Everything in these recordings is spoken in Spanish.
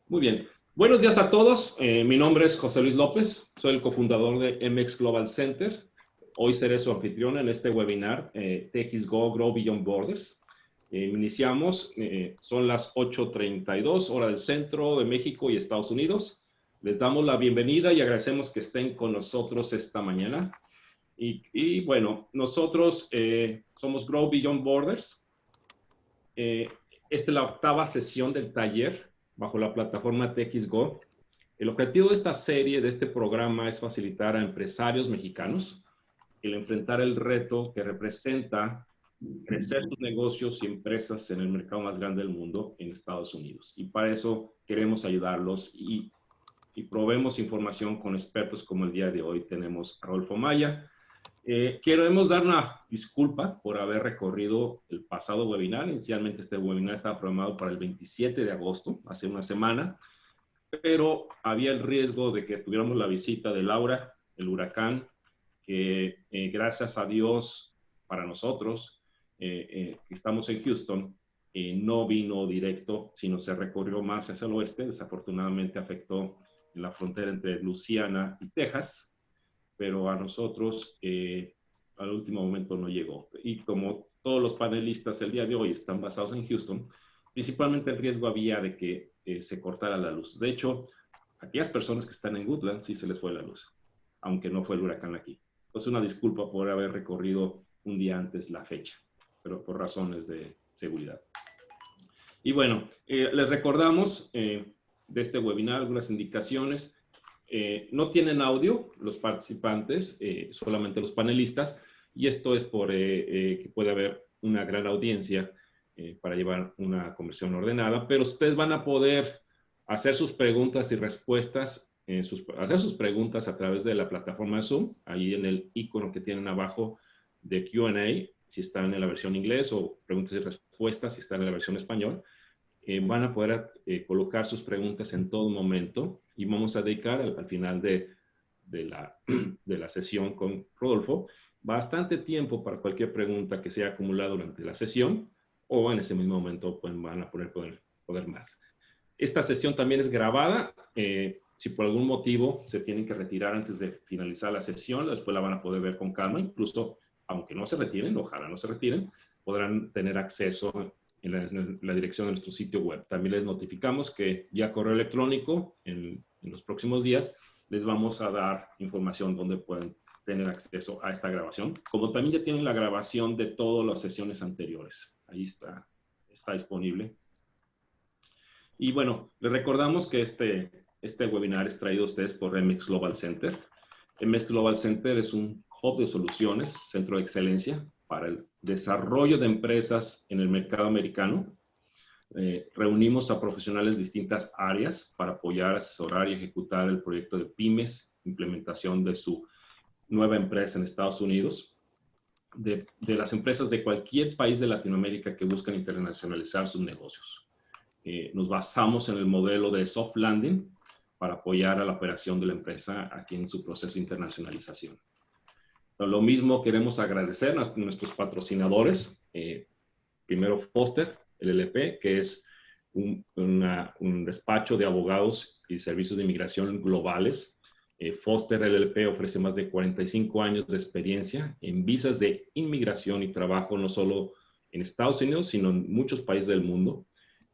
Muy bien. Buenos días a todos. Mi nombre es José Luis López. Soy el cofundador de MX Global Center. Hoy seré su anfitrión en este webinar, TXGO Grow Beyond Borders. Iniciamos, son las 8:32 hora del centro de México y Estados Unidos. Les damos la bienvenida y agradecemos que estén con nosotros esta mañana. Bueno, nosotros somos Grow Beyond Borders. Esta es la octava sesión del taller bajo la plataforma TXGO. El objetivo de esta serie, de este programa, es facilitar a empresarios mexicanos el enfrentar el reto que representa crecer sus negocios y empresas en el mercado más grande del mundo, en Estados Unidos. Y para eso queremos ayudarlos y proveemos información con expertos como el día de hoy tenemos a Rodolfo Maya. Queremos dar una disculpa por haber recorrido el pasado webinar. Inicialmente este webinar estaba programado para el 27 de agosto, hace una semana, pero había el riesgo de que tuviéramos la visita de Laura, el huracán, que gracias a Dios para nosotros, que estamos en Houston, no vino directo, sino se recorrió más hacia el oeste. Desafortunadamente afectó en la frontera entre Luisiana y Texas, pero a nosotros al último momento no llegó. Y como todos los panelistas el día de hoy están basados en Houston, principalmente el riesgo había de que se cortara la luz. De hecho, aquellas personas que están en Woodland sí se les fue la luz, aunque no fue el huracán aquí. Entonces, una disculpa por haber recorrido un día antes la fecha, pero por razones de seguridad. Y bueno, les recordamos de este webinar algunas indicaciones. No tienen audio los participantes, solamente los panelistas, y esto es por que puede haber una gran audiencia para llevar una conversación ordenada, pero ustedes van a poder hacer sus preguntas y respuestas, hacer sus preguntas a través de la plataforma de Zoom, ahí en el icono que tienen abajo de Q&A, si están en la versión inglés, o preguntas y respuestas si están en la versión español. Van a poder colocar sus preguntas en todo momento y vamos a dedicar al final de la sesión con Rodolfo bastante tiempo para cualquier pregunta que sea acumulada durante la sesión, o en ese mismo momento pues, van a poder más. Esta sesión también es grabada. Si por algún motivo se tienen que retirar antes de finalizar la sesión, después la van a poder ver con calma. Incluso, aunque no se retiren, ojalá no se retiren, podrán tener acceso en la dirección de nuestro sitio web. También les notificamos que ya correo electrónico en los próximos días les vamos a dar información donde pueden tener acceso a esta grabación, como también ya tienen la grabación de todas las sesiones anteriores. Ahí está disponible. Y bueno, les recordamos que este webinar es traído a ustedes por MX Global Center. MX Global Center es un hub de soluciones, centro de excelencia para el desarrollo de empresas en el mercado americano. Reunimos a profesionales de distintas áreas para apoyar, asesorar y ejecutar el proyecto de pymes, implementación de su nueva empresa en Estados Unidos, de las empresas de cualquier país de Latinoamérica que buscan internacionalizar sus negocios. Nos basamos en el modelo de soft landing para apoyar a la operación de la empresa aquí en su proceso de internacionalización. Lo mismo queremos agradecer a nuestros patrocinadores. Primero Foster LLP, que es un despacho de abogados y servicios de inmigración globales. Foster LLP ofrece más de 45 años de experiencia en visas de inmigración y trabajo, no solo en Estados Unidos, sino en muchos países del mundo.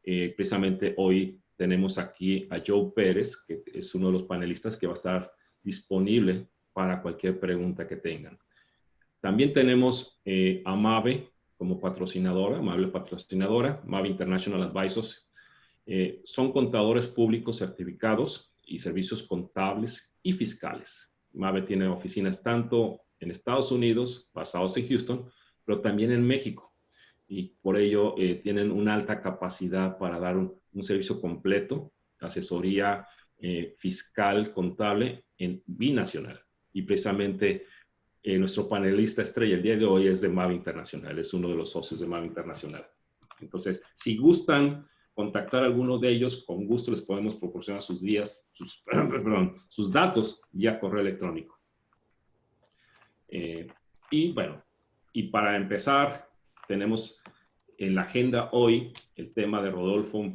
Precisamente hoy tenemos aquí a Joe Pérez, que es uno de los panelistas que va a estar disponible para cualquier pregunta que tengan. También tenemos a Mave como patrocinadora, amable patrocinadora, Mave International Advisors. Son contadores públicos certificados y servicios contables y fiscales. Mave tiene oficinas tanto en Estados Unidos, basados en Houston, pero también en México. Y por ello tienen una alta capacidad para dar un servicio completo, asesoría fiscal, contable en binacional. Y precisamente nuestro panelista estrella el día de hoy es de Mave Internacional, es uno de los socios de Mave Internacional. Entonces, si gustan contactar a alguno de ellos, con gusto les podemos proporcionar sus datos vía correo electrónico. Y bueno, y para empezar, tenemos en la agenda hoy el tema de Rodolfo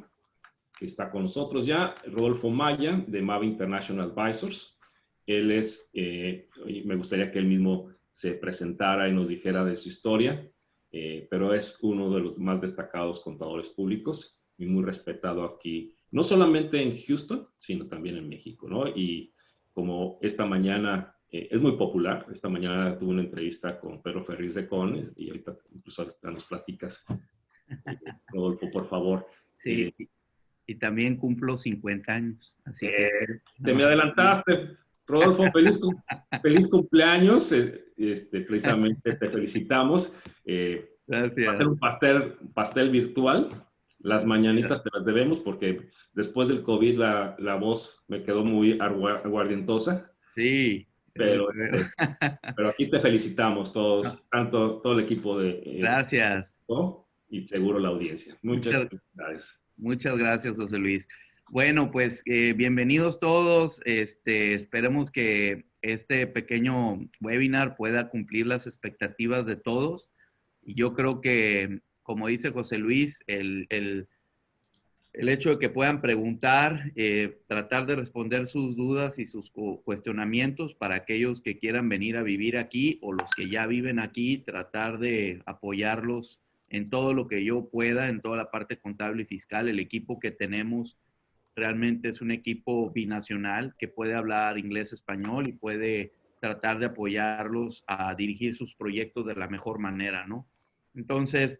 que está con nosotros ya, Rodolfo Maya, de Mava International Advisors. Él es, me gustaría que él mismo se presentara y nos dijera de su historia, pero es uno de los más destacados contadores públicos y muy respetado aquí, no solamente en Houston, sino también en México, ¿no? Y como esta mañana, es muy popular, esta mañana tuve una entrevista con Pedro Ferriz de Con, y ahorita incluso nos platicas. Rodolfo, por favor. Sí, y también cumplo 50 años, así que Te nada me más. adelantaste, Rodolfo, feliz cumpleaños. Precisamente te felicitamos. Va a ser Gracias. un pastel virtual. Las mañanitas te las debemos porque después del COVID la voz me quedó muy aguardientosa, Sí, pero, veo. pero aquí te felicitamos todos, tanto todo el equipo de Gracias. y seguro la audiencia. Muchas Muchas, felicidades. muchas gracias, José Luis. Bueno, pues bienvenidos todos. Esperemos que este pequeño webinar pueda cumplir las expectativas de todos. Y yo creo que, como dice José Luis, el hecho de que puedan preguntar, tratar de responder sus dudas y sus cuestionamientos para aquellos que quieran venir a vivir aquí o los que ya viven aquí, tratar de apoyarlos en todo lo que yo pueda, en toda la parte contable y fiscal. El equipo que tenemos realmente es un equipo binacional que puede hablar inglés, español y puede tratar de apoyarlos a dirigir sus proyectos de la mejor manera, ¿no? Entonces,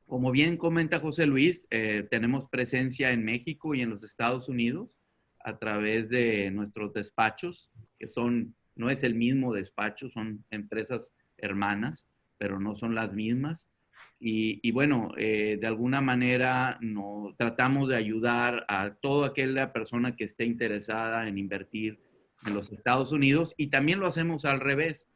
como bien comenta José Luis, tenemos presencia en México y en los Estados Unidos a través de nuestros despachos, que no es el mismo despacho, son empresas hermanas, pero no son las mismas. Y bueno, de alguna manera tratamos de ayudar a toda aquella persona que esté interesada en invertir en los Estados Unidos y también lo hacemos al revés,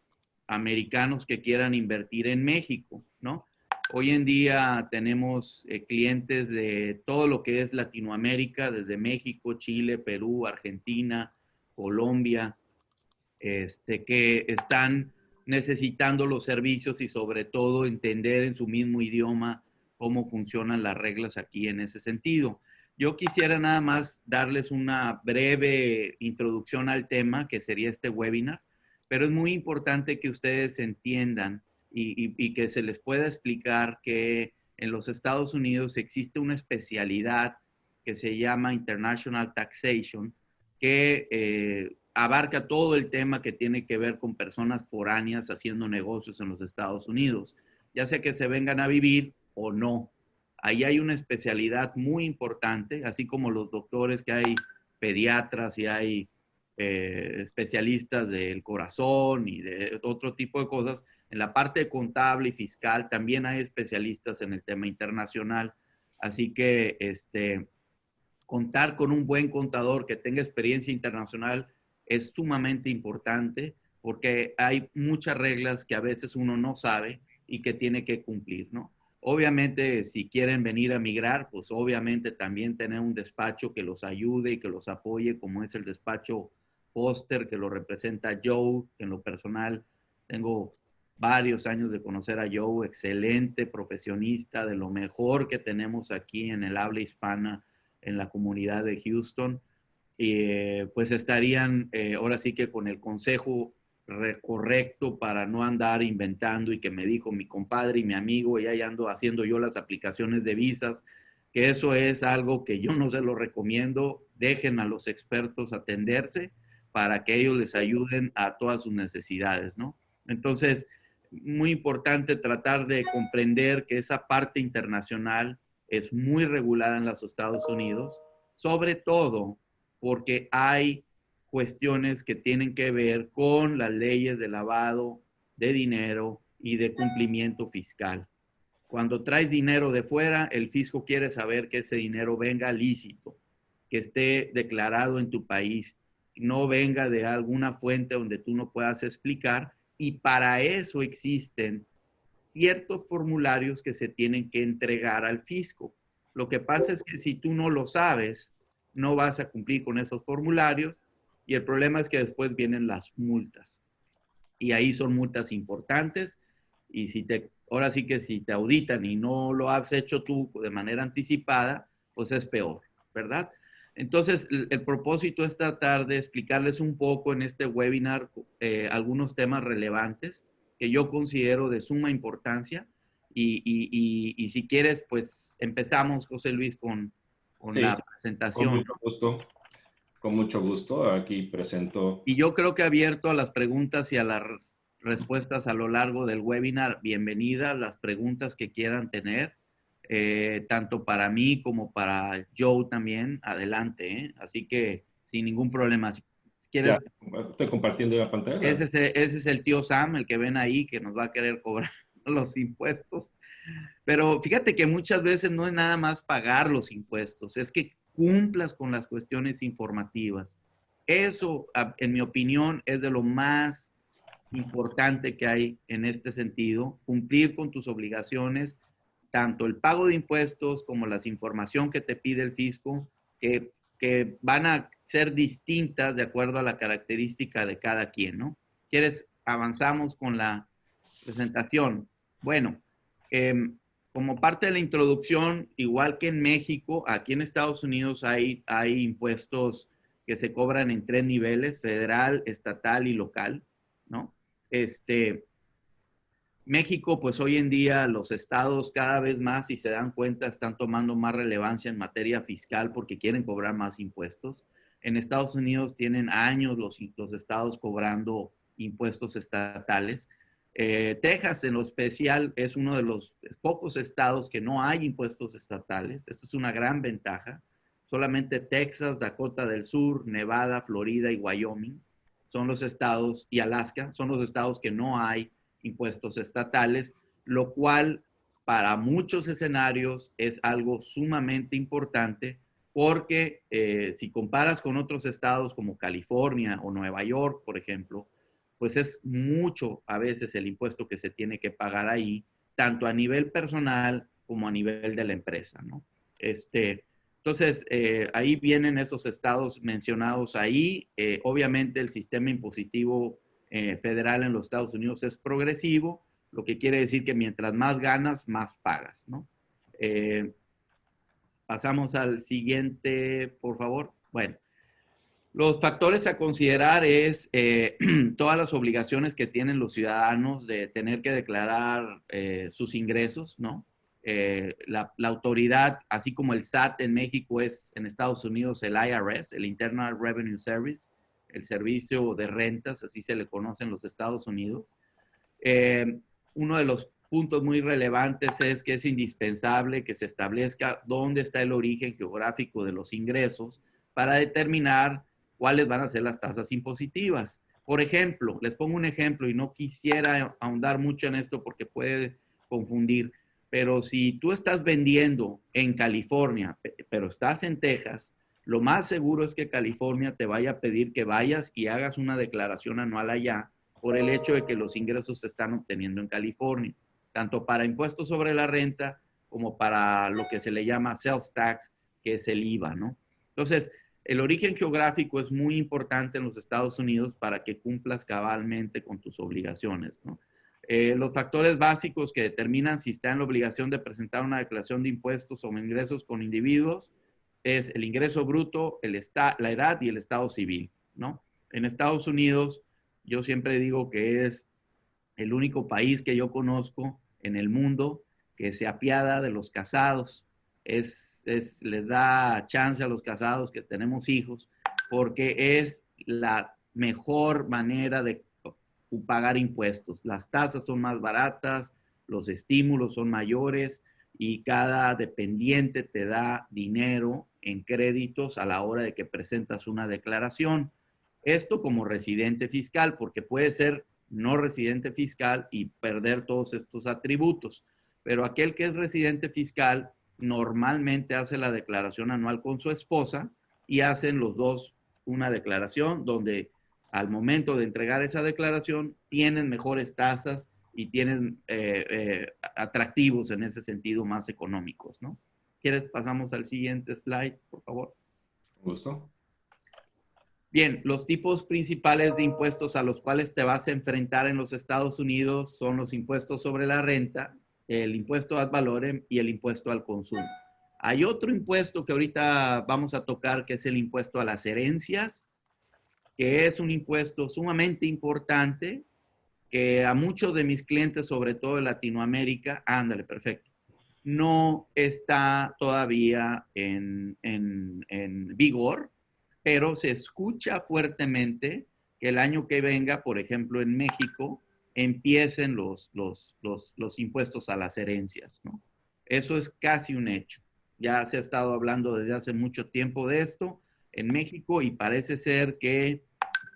americanos que quieran invertir en México, ¿no? Hoy en día tenemos clientes de todo lo que es Latinoamérica, desde México, Chile, Perú, Argentina, Colombia, que están necesitando los servicios y sobre todo entender en su mismo idioma cómo funcionan las reglas aquí en ese sentido. Yo quisiera nada más darles una breve introducción al tema que sería este webinar, pero es muy importante que ustedes entiendan y que se les pueda explicar que en los Estados Unidos existe una especialidad que se llama International Taxation, que abarca todo el tema que tiene que ver con personas foráneas haciendo negocios en los Estados Unidos, ya sea que se vengan a vivir o no. Ahí hay una especialidad muy importante, así como los doctores que hay pediatras y hay especialistas del corazón y de otro tipo de cosas. En la parte contable y fiscal también hay especialistas en el tema internacional. Así que contar con un buen contador que tenga experiencia internacional es sumamente importante porque hay muchas reglas que a veces uno no sabe y que tiene que cumplir, ¿no? Obviamente, si quieren venir a migrar, pues obviamente también tener un despacho que los ayude y que los apoye, como es el despacho Foster, que lo representa Joe, que en lo personal tengo varios años de conocer a Joe, excelente profesionista, de lo mejor que tenemos aquí en el habla hispana en la comunidad de Houston. Pues estarían ahora sí que con el consejo correcto para no andar inventando y que me dijo mi compadre y mi amigo, y ahí ando haciendo yo las aplicaciones de visas, que eso es algo que yo no se lo recomiendo. Dejen a los expertos atenderse para que ellos les ayuden a todas sus necesidades, ¿no? Entonces, muy importante tratar de comprender que esa parte internacional es muy regulada en los Estados Unidos, sobre todo porque hay cuestiones que tienen que ver con las leyes de lavado de dinero y de cumplimiento fiscal. Cuando traes dinero de fuera, el fisco quiere saber que ese dinero venga lícito, que esté declarado en tu país, no venga de alguna fuente donde tú no puedas explicar, y para eso existen ciertos formularios que se tienen que entregar al fisco. Lo que pasa es que si tú no lo sabes, no vas a cumplir con esos formularios y el problema es que después vienen las multas. Y ahí son multas importantes y ahora sí que si te auditan y no lo has hecho tú de manera anticipada, pues es peor, ¿verdad? Entonces, el propósito es tratar de explicarles un poco en este webinar algunos temas relevantes que yo considero de suma importancia. Y si quieres, pues empezamos, José Luis, con Sí, la sí, con presentación. mucho gusto. Con mucho gusto. Aquí presento. Y yo creo que abierto a las preguntas y a las respuestas a lo largo del webinar. Bienvenidas las preguntas que quieran tener, tanto para mí como para Joe también. Adelante, ¿eh? Así que sin ningún problema. Si Ya, quieres, estoy compartiendo la pantalla. ese es el tío Sam, el que ven ahí, que nos va a querer cobrar los impuestos. Pero fíjate que muchas veces no es nada más pagar los impuestos, es que cumplas con las cuestiones informativas. Eso, en mi opinión, es de lo más importante que hay en este sentido, cumplir con tus obligaciones, tanto el pago de impuestos como la información que te pide el fisco, que van a ser distintas de acuerdo a la característica de cada quien, ¿no? ¿Quieres? Avanzamos con la presentación. Bueno, como parte de la introducción, igual que en México, aquí en Estados Unidos hay impuestos que se cobran en 3 niveles, federal, estatal y local, ¿no? México, pues hoy en día los estados cada vez más, si se dan cuenta, están tomando más relevancia en materia fiscal porque quieren cobrar más impuestos. En Estados Unidos tienen años los estados cobrando impuestos estatales. Texas, en lo especial, es uno de los pocos estados que no hay impuestos estatales. Esto es una gran ventaja. Solamente Texas, Dakota del Sur, Nevada, Florida y Wyoming son los estados, y Alaska, son los estados que no hay impuestos estatales, lo cual para muchos escenarios es algo sumamente importante porque si comparas con otros estados como California o Nueva York, por ejemplo, pues es mucho a veces el impuesto que se tiene que pagar ahí, tanto a nivel personal como a nivel de la empresa, ¿no? Entonces, ahí vienen esos estados mencionados ahí. Obviamente el sistema impositivo federal en los Estados Unidos es progresivo, lo que quiere decir que mientras más ganas, más pagas, ¿no? Pasamos al siguiente, por favor. Bueno, los factores a considerar es todas las obligaciones que tienen los ciudadanos de tener que declarar sus ingresos, ¿no? La autoridad, así como el SAT en México es en Estados Unidos el IRS, el Internal Revenue Service, el servicio de rentas, así se le conoce en los Estados Unidos. Uno de los puntos muy relevantes es que es indispensable que se establezca dónde está el origen geográfico de los ingresos para determinar cuáles van a ser las tasas impositivas. Por ejemplo, les pongo un ejemplo y no quisiera ahondar mucho en esto porque puede confundir, pero si tú estás vendiendo en California, pero estás en Texas, lo más seguro es que California te vaya a pedir que vayas y hagas una declaración anual allá por el hecho de que los ingresos se están obteniendo en California, tanto para impuestos sobre la renta como para lo que se le llama sales tax, que es el IVA, ¿no? Entonces, el origen geográfico es muy importante en los Estados Unidos para que cumplas cabalmente con tus obligaciones, ¿no? Los factores básicos que determinan si está en la obligación de presentar una declaración de impuestos o ingresos con individuos es el ingreso bruto, la edad y el estado civil, ¿no? En Estados Unidos, yo siempre digo que es el único país que yo conozco en el mundo que se apiada de los casados. Les da chance a los casados que tenemos hijos porque es la mejor manera de pagar impuestos. Las tasas son más baratas, los estímulos son mayores y cada dependiente te da dinero en créditos a la hora de que presentas una declaración. Esto como residente fiscal, porque puede ser no residente fiscal y perder todos estos atributos. Pero aquel que es residente fiscal normalmente hace la declaración anual con su esposa y hacen los dos una declaración donde al momento de entregar esa declaración tienen mejores tasas y tienen atractivos en ese sentido más económicos, ¿no? ¿Quieres? Pasamos al siguiente slide, por favor. Gusto. Bien, los tipos principales de impuestos a los cuales te vas a enfrentar en los Estados Unidos son los impuestos sobre la renta, el impuesto ad valorem y el impuesto al consumo. Hay otro impuesto que ahorita vamos a tocar, que es el impuesto a las herencias, que es un impuesto sumamente importante, que a muchos de mis clientes, sobre todo de Latinoamérica, ándale, perfecto, no está todavía en vigor, pero se escucha fuertemente que el año que venga, por ejemplo, en México, empiecen los impuestos a las herencias, ¿no? Eso es casi un hecho. Ya se ha estado hablando desde hace mucho tiempo de esto en México y parece ser que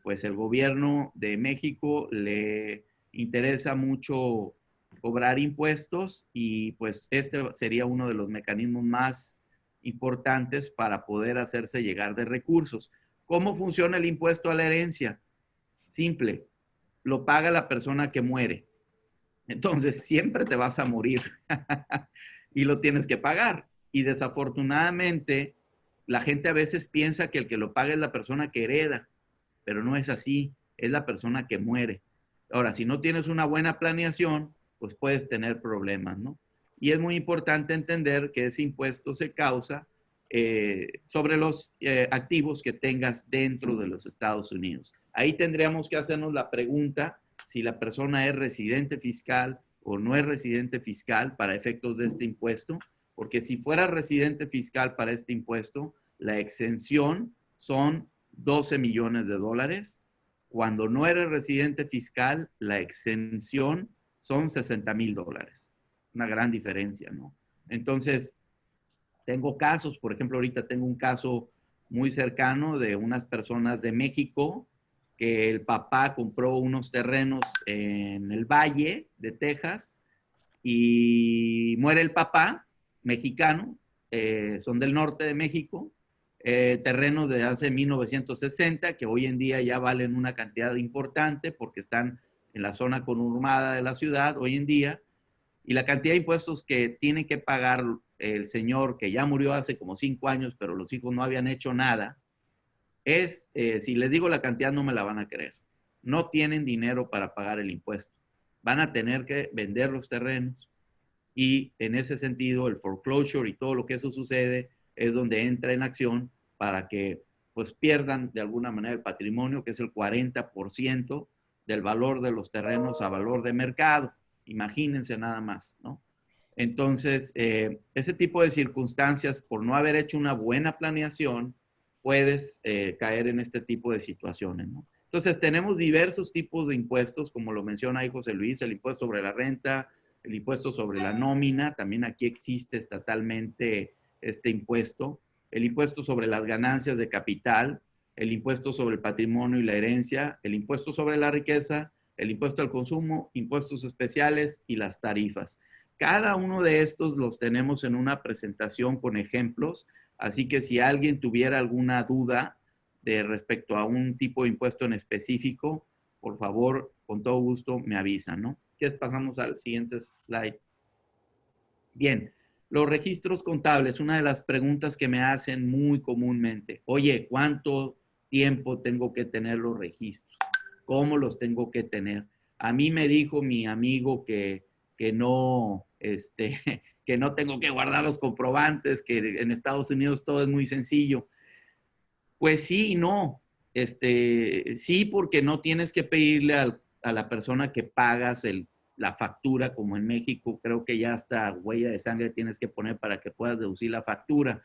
pues el gobierno de México le interesa mucho cobrar impuestos y pues este sería uno de los mecanismos más importantes para poder hacerse llegar de recursos. ¿Cómo funciona el impuesto a la herencia? Simple, lo paga la persona que muere. Entonces siempre te vas a morir y lo tienes que pagar. Y desafortunadamente la gente a veces piensa que el que lo paga es la persona que hereda, pero no es así, es la persona que muere. Ahora, si no tienes una buena planeación, pues puedes tener problemas, ¿no? Y es muy importante entender que ese impuesto se causa sobre los activos que tengas dentro de los Estados Unidos. Ahí tendríamos que hacernos la pregunta si la persona es residente fiscal o no es residente fiscal para efectos de este impuesto, porque si fuera residente fiscal para este impuesto, la exención son 12 millones de dólares. Cuando no eres residente fiscal, la exención son 60 mil dólares. Una gran diferencia, ¿no? Entonces, tengo casos, por ejemplo, ahorita tengo un caso muy cercano de unas personas de México que el papá compró unos terrenos en el Valle de Texas y muere el papá, mexicano, son del norte de México, terrenos de hace 1960 que hoy en día ya valen una cantidad importante porque están en la zona conurbada de la ciudad hoy en día, y la cantidad de impuestos que tiene que pagar el señor que ya murió hace como 5 años, pero los hijos no habían hecho nada, es, si les digo la cantidad no me la van a creer. No tienen dinero para pagar el impuesto. Van a tener que vender los terrenos y en ese sentido el foreclosure y todo lo que eso sucede es donde entra en acción para que pues pierdan de alguna manera el patrimonio, que es el 40% del valor de los terrenos a valor de mercado. Imagínense nada más, ¿no? Entonces, ese tipo de circunstancias, por no haber hecho una buena planeación, puedes caer en este tipo de situaciones, ¿no? Entonces, tenemos diversos tipos de impuestos, como lo menciona ahí José Luis, el impuesto sobre la renta, el impuesto sobre la nómina, también aquí existe estatalmente este impuesto, el impuesto sobre las ganancias de capital, el impuesto sobre el patrimonio y la herencia, el impuesto sobre la riqueza, el impuesto al consumo, impuestos especiales y las tarifas. Cada uno de estos los tenemos en una presentación con ejemplos, así que si alguien tuviera alguna duda de respecto a un tipo de impuesto en específico, por favor, con todo gusto me avisan, ¿no? Pasamos al siguiente slide. Bien, los registros contables, una de las preguntas que me hacen muy comúnmente. Oye, ¿cuánto tiempo tengo que tener los registros? ¿Cómo los tengo que tener? A mí me dijo mi amigo que no, que no tengo que guardar los comprobantes, que en Estados Unidos todo es muy sencillo. Pues sí y no. Sí, porque no tienes que pedirle a la persona que pagas la factura, como en México, creo que ya hasta huella de sangre tienes que poner para que puedas deducir la factura,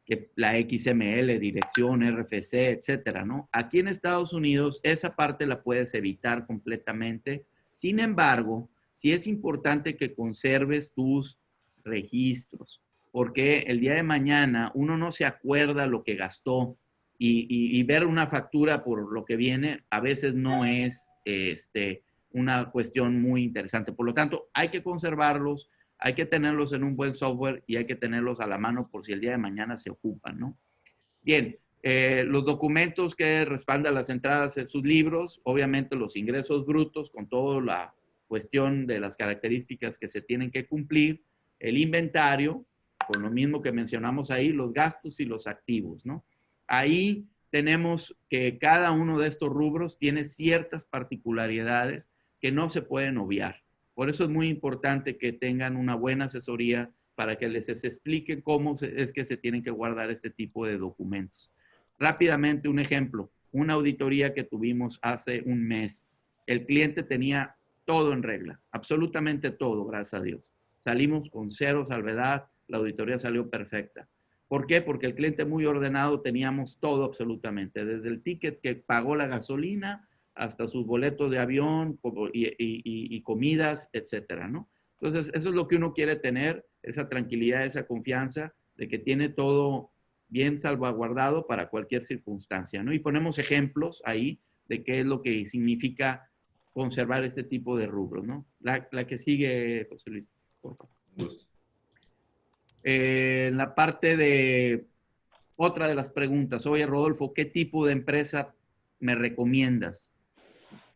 que la XML, dirección, RFC, etcétera, ¿no? Aquí en Estados Unidos esa parte la puedes evitar completamente. Sin embargo, sí es importante que conserves tus registros, porque el día de mañana uno no se acuerda lo que gastó y ver una factura por lo que viene a veces no es una cuestión muy interesante. Por lo tanto, hay que conservarlos, hay que tenerlos en un buen software y hay que tenerlos a la mano por si el día de mañana se ocupan, ¿no? Bien, los documentos que respaldan las entradas en sus libros, obviamente los ingresos brutos con toda la cuestión de las características que se tienen que cumplir, el inventario, con lo mismo que mencionamos ahí, los gastos y los activos, ¿no? Ahí tenemos que cada uno de estos rubros tiene ciertas particularidades que no se pueden obviar. Por eso es muy importante que tengan una buena asesoría para que les explique cómo es que se tienen que guardar este tipo de documentos. Rápidamente, un ejemplo, una auditoría que tuvimos hace un mes. El cliente tenía todo en regla, absolutamente todo, gracias a Dios. Salimos con cero salvedad, la auditoría salió perfecta. ¿Por qué? Porque el cliente muy ordenado, teníamos todo absolutamente, desde el ticket que pagó la gasolina hasta sus boletos de avión y comidas, etcétera, ¿no? Entonces, eso es lo que uno quiere tener, esa tranquilidad, esa confianza de que tiene todo bien salvaguardado para cualquier circunstancia, ¿no? Y ponemos ejemplos ahí de qué es lo que significa conservar este tipo de rubros, ¿no? La que sigue, José Luis, por favor. En la parte de otra de las preguntas, oye Rodolfo, ¿qué tipo de empresa me recomiendas?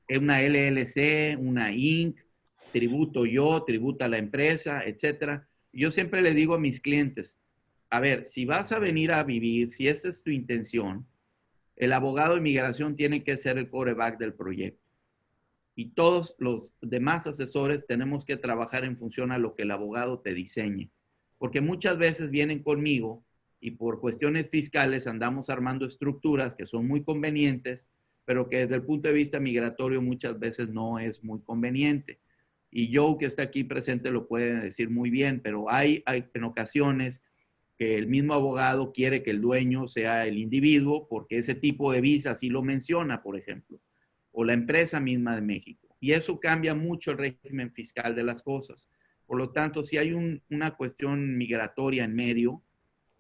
¿Es una LLC, una Inc., tributo yo, tributa la empresa, etcétera? Yo siempre le digo a mis clientes, a ver, si vas a venir a vivir, si esa es tu intención, el abogado de migración tiene que ser el quarterback del proyecto. Y todos los demás asesores tenemos que trabajar en función a lo que el abogado te diseñe. Porque muchas veces vienen conmigo y por cuestiones fiscales andamos armando estructuras que son muy convenientes, pero que desde el punto de vista migratorio muchas veces no es muy conveniente. Y Joe, que está aquí presente, lo puede decir muy bien, pero hay en ocasiones que el mismo abogado quiere que el dueño sea el individuo porque ese tipo de visa así lo menciona, por ejemplo, o la empresa misma de México. Y eso cambia mucho el régimen fiscal de las cosas. Por lo tanto, si hay una cuestión migratoria en medio,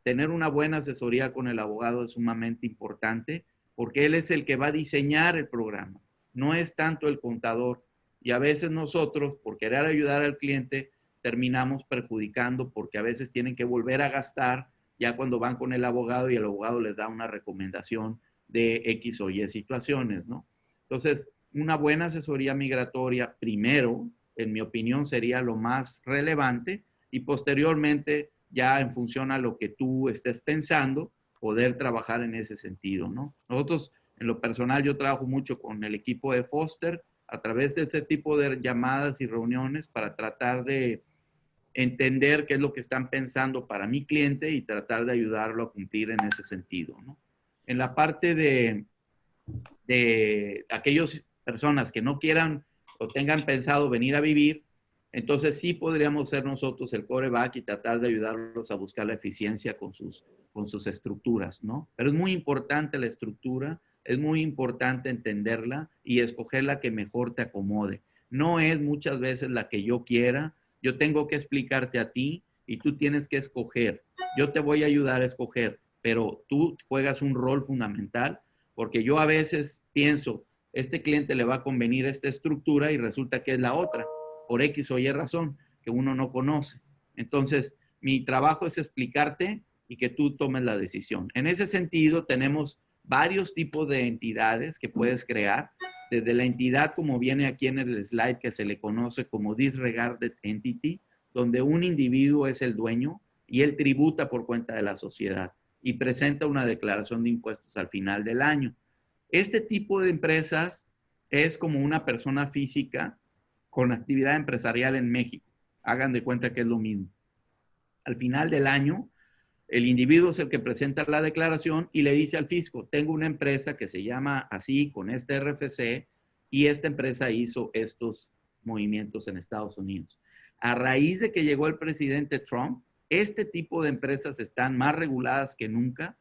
tener una buena asesoría con el abogado es sumamente importante porque él es el que va a diseñar el programa, no es tanto el contador. Y a veces nosotros, por querer ayudar al cliente, terminamos perjudicando porque a veces tienen que volver a gastar ya cuando van con el abogado y el abogado les da una recomendación de X o Y situaciones, ¿no? Entonces, una buena asesoría migratoria primero, en mi opinión, sería lo más relevante y posteriormente, ya en función a lo que tú estés pensando, poder trabajar en ese sentido, ¿no? Nosotros, en lo personal, yo trabajo mucho con el equipo de Foster a través de este tipo de llamadas y reuniones para tratar de entender qué es lo que están pensando para mi cliente y tratar de ayudarlo a cumplir en ese sentido, ¿no? En la parte de aquellas personas que no quieran o tengan pensado venir a vivir, entonces sí podríamos ser nosotros el quarterback y tratar de ayudarlos a buscar la eficiencia con sus estructuras, ¿no? Pero es muy importante la estructura, es muy importante entenderla y escoger la que mejor te acomode. No es muchas veces la que yo quiera, yo tengo que explicarte a ti y tú tienes que escoger. Yo te voy a ayudar a escoger, pero tú juegas un rol fundamental porque yo a veces pienso, este cliente le va a convenir esta estructura y resulta que es la otra, por X o Y razón, que uno no conoce. Entonces, mi trabajo es explicarte y que tú tomes la decisión. En ese sentido, tenemos varios tipos de entidades que puedes crear, desde la entidad como viene aquí en el slide que se le conoce como disregarded entity, donde un individuo es el dueño y él tributa por cuenta de la sociedad y presenta una declaración de impuestos al final del año. Este tipo de empresas es como una persona física con actividad empresarial en México. Hagan de cuenta que es lo mismo. Al final del año, el individuo es el que presenta la declaración y le dice al fisco, tengo una empresa que se llama así, con este RFC, y esta empresa hizo estos movimientos en Estados Unidos. A raíz de que llegó el presidente Trump, este tipo de empresas están más reguladas que nunca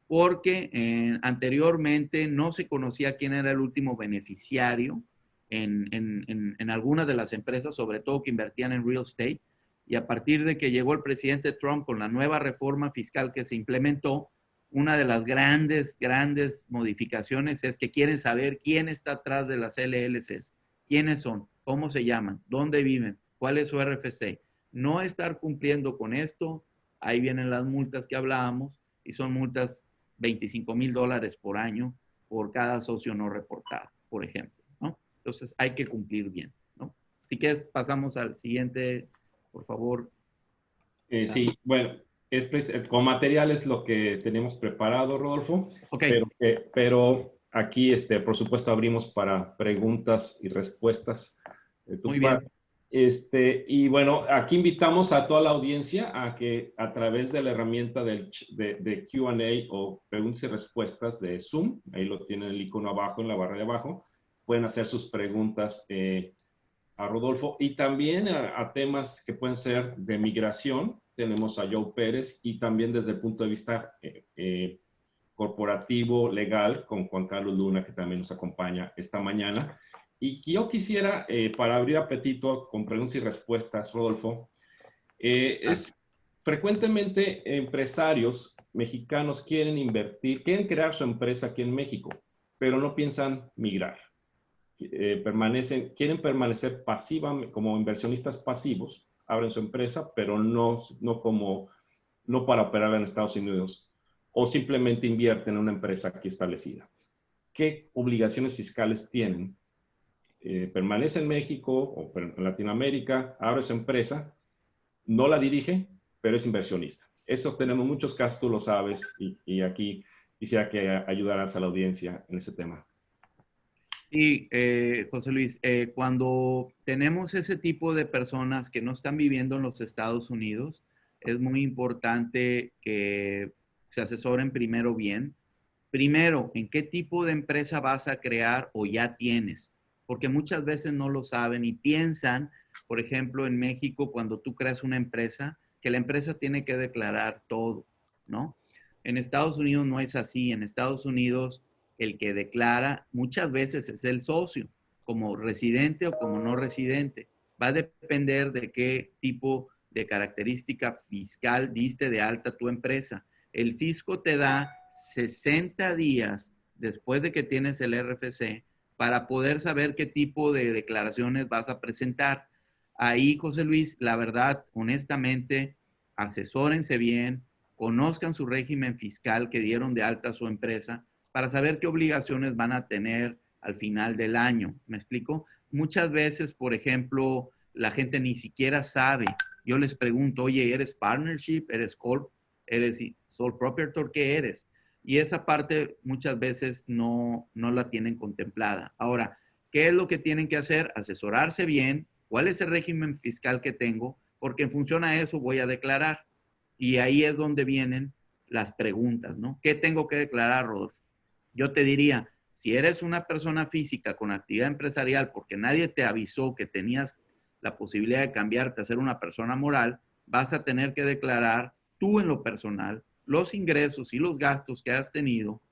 porque anteriormente no se conocía quién era el último beneficiario en algunas de las empresas, sobre todo que invertían en real estate. Y a partir de que llegó el presidente Trump con la nueva reforma fiscal que se implementó, una de las grandes modificaciones es que quieren saber quién está atrás de las LLCs, quiénes son, cómo se llaman, dónde viven, cuál es su RFC. No estar cumpliendo con esto, ahí vienen las multas que hablábamos y son multas $25,000 por año por cada socio no reportado, por ejemplo, ¿no? Entonces hay que cumplir bien, ¿no? Si quieres, pasamos al siguiente, por favor. Sí, bueno, con material es lo que tenemos preparado, Rodolfo, Ok. pero aquí, por supuesto, abrimos para preguntas y respuestas de tu Muy bien. parte. Y bueno, aquí invitamos a toda la audiencia a que a través de la herramienta de Q&A o preguntas y respuestas de Zoom, ahí lo tienen el icono abajo en la barra de abajo, pueden hacer sus preguntas a Rodolfo y también a temas que pueden ser de migración. Tenemos a Joe Pérez y también desde el punto de vista corporativo, legal, con Juan Carlos Luna, que también nos acompaña esta mañana. Y yo quisiera, para abrir apetito con preguntas y respuestas, Rodolfo, frecuentemente empresarios mexicanos quieren invertir, quieren crear su empresa aquí en México, pero no piensan migrar. Quieren permanecer como inversionistas pasivos, abren su empresa, pero no para operar en Estados Unidos, o simplemente invierten en una empresa aquí establecida. ¿Qué obligaciones fiscales tienen? Permanece en México o en Latinoamérica, abre su empresa, no la dirige, pero es inversionista. Eso tenemos muchos casos, tú lo sabes, y aquí quisiera que ayudaras a la audiencia en ese tema. Sí, José Luis, cuando tenemos ese tipo de personas que no están viviendo en los Estados Unidos, es muy importante que se asesoren primero bien. Primero, ¿en qué tipo de empresa vas a crear o ya tienes? Porque muchas veces no lo saben y piensan, por ejemplo, en México, cuando tú creas una empresa, que la empresa tiene que declarar todo, ¿no? En Estados Unidos no es así. En Estados Unidos, el que declara muchas veces es el socio, como residente o como no residente. Va a depender de qué tipo de característica fiscal diste de alta tu empresa. El fisco te da 60 días después de que tienes el RFC para poder saber qué tipo de declaraciones vas a presentar. Ahí, José Luis, la verdad, honestamente, asesórense bien, conozcan su régimen fiscal que dieron de alta a su empresa para saber qué obligaciones van a tener al final del año. ¿Me explico? Muchas veces, por ejemplo, la gente ni siquiera sabe. Yo les pregunto, oye, ¿eres partnership? ¿Eres corp? ¿Eres sole proprietor? ¿Qué eres? Y esa parte muchas veces no la tienen contemplada. Ahora, ¿qué es lo que tienen que hacer? Asesorarse bien. ¿Cuál es el régimen fiscal que tengo? Porque en función a eso voy a declarar. Y ahí es donde vienen las preguntas, ¿no? ¿Qué tengo que declarar, Rodolfo? Yo te diría, si eres una persona física con actividad empresarial porque nadie te avisó que tenías la posibilidad de cambiarte a ser una persona moral, vas a tener que declarar tú en lo personal los ingresos y los gastos que has tenido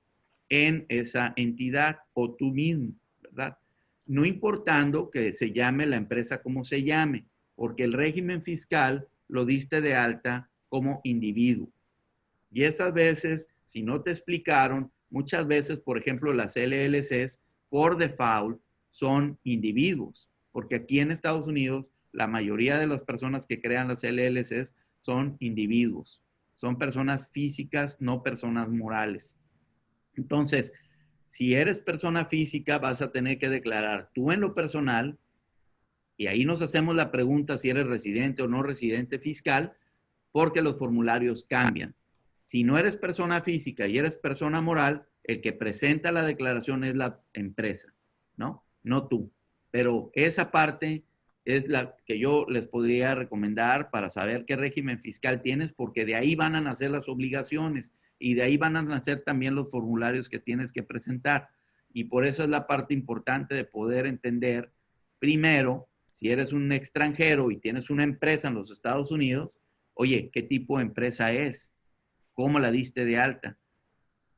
en esa entidad o tú mismo, ¿verdad? No importando que se llame la empresa como se llame, porque el régimen fiscal lo diste de alta como individuo. Y esas veces, si no te explicaron, muchas veces, por ejemplo, las LLCs, por default, son individuos, porque aquí en Estados Unidos, la mayoría de las personas que crean las LLCs son individuos, son personas físicas, no personas morales. Entonces, si eres persona física, vas a tener que declarar tú en lo personal, y ahí nos hacemos la pregunta si eres residente o no residente fiscal, porque los formularios cambian. Si no eres persona física y eres persona moral, el que presenta la declaración es la empresa, ¿no? No tú. Pero esa parte es la que yo les podría recomendar para saber qué régimen fiscal tienes, porque de ahí van a nacer las obligaciones y de ahí van a nacer también los formularios que tienes que presentar. Y por eso es la parte importante de poder entender, primero, si eres un extranjero y tienes una empresa en los Estados Unidos, oye, ¿qué tipo de empresa es? ¿Cómo la diste de alta?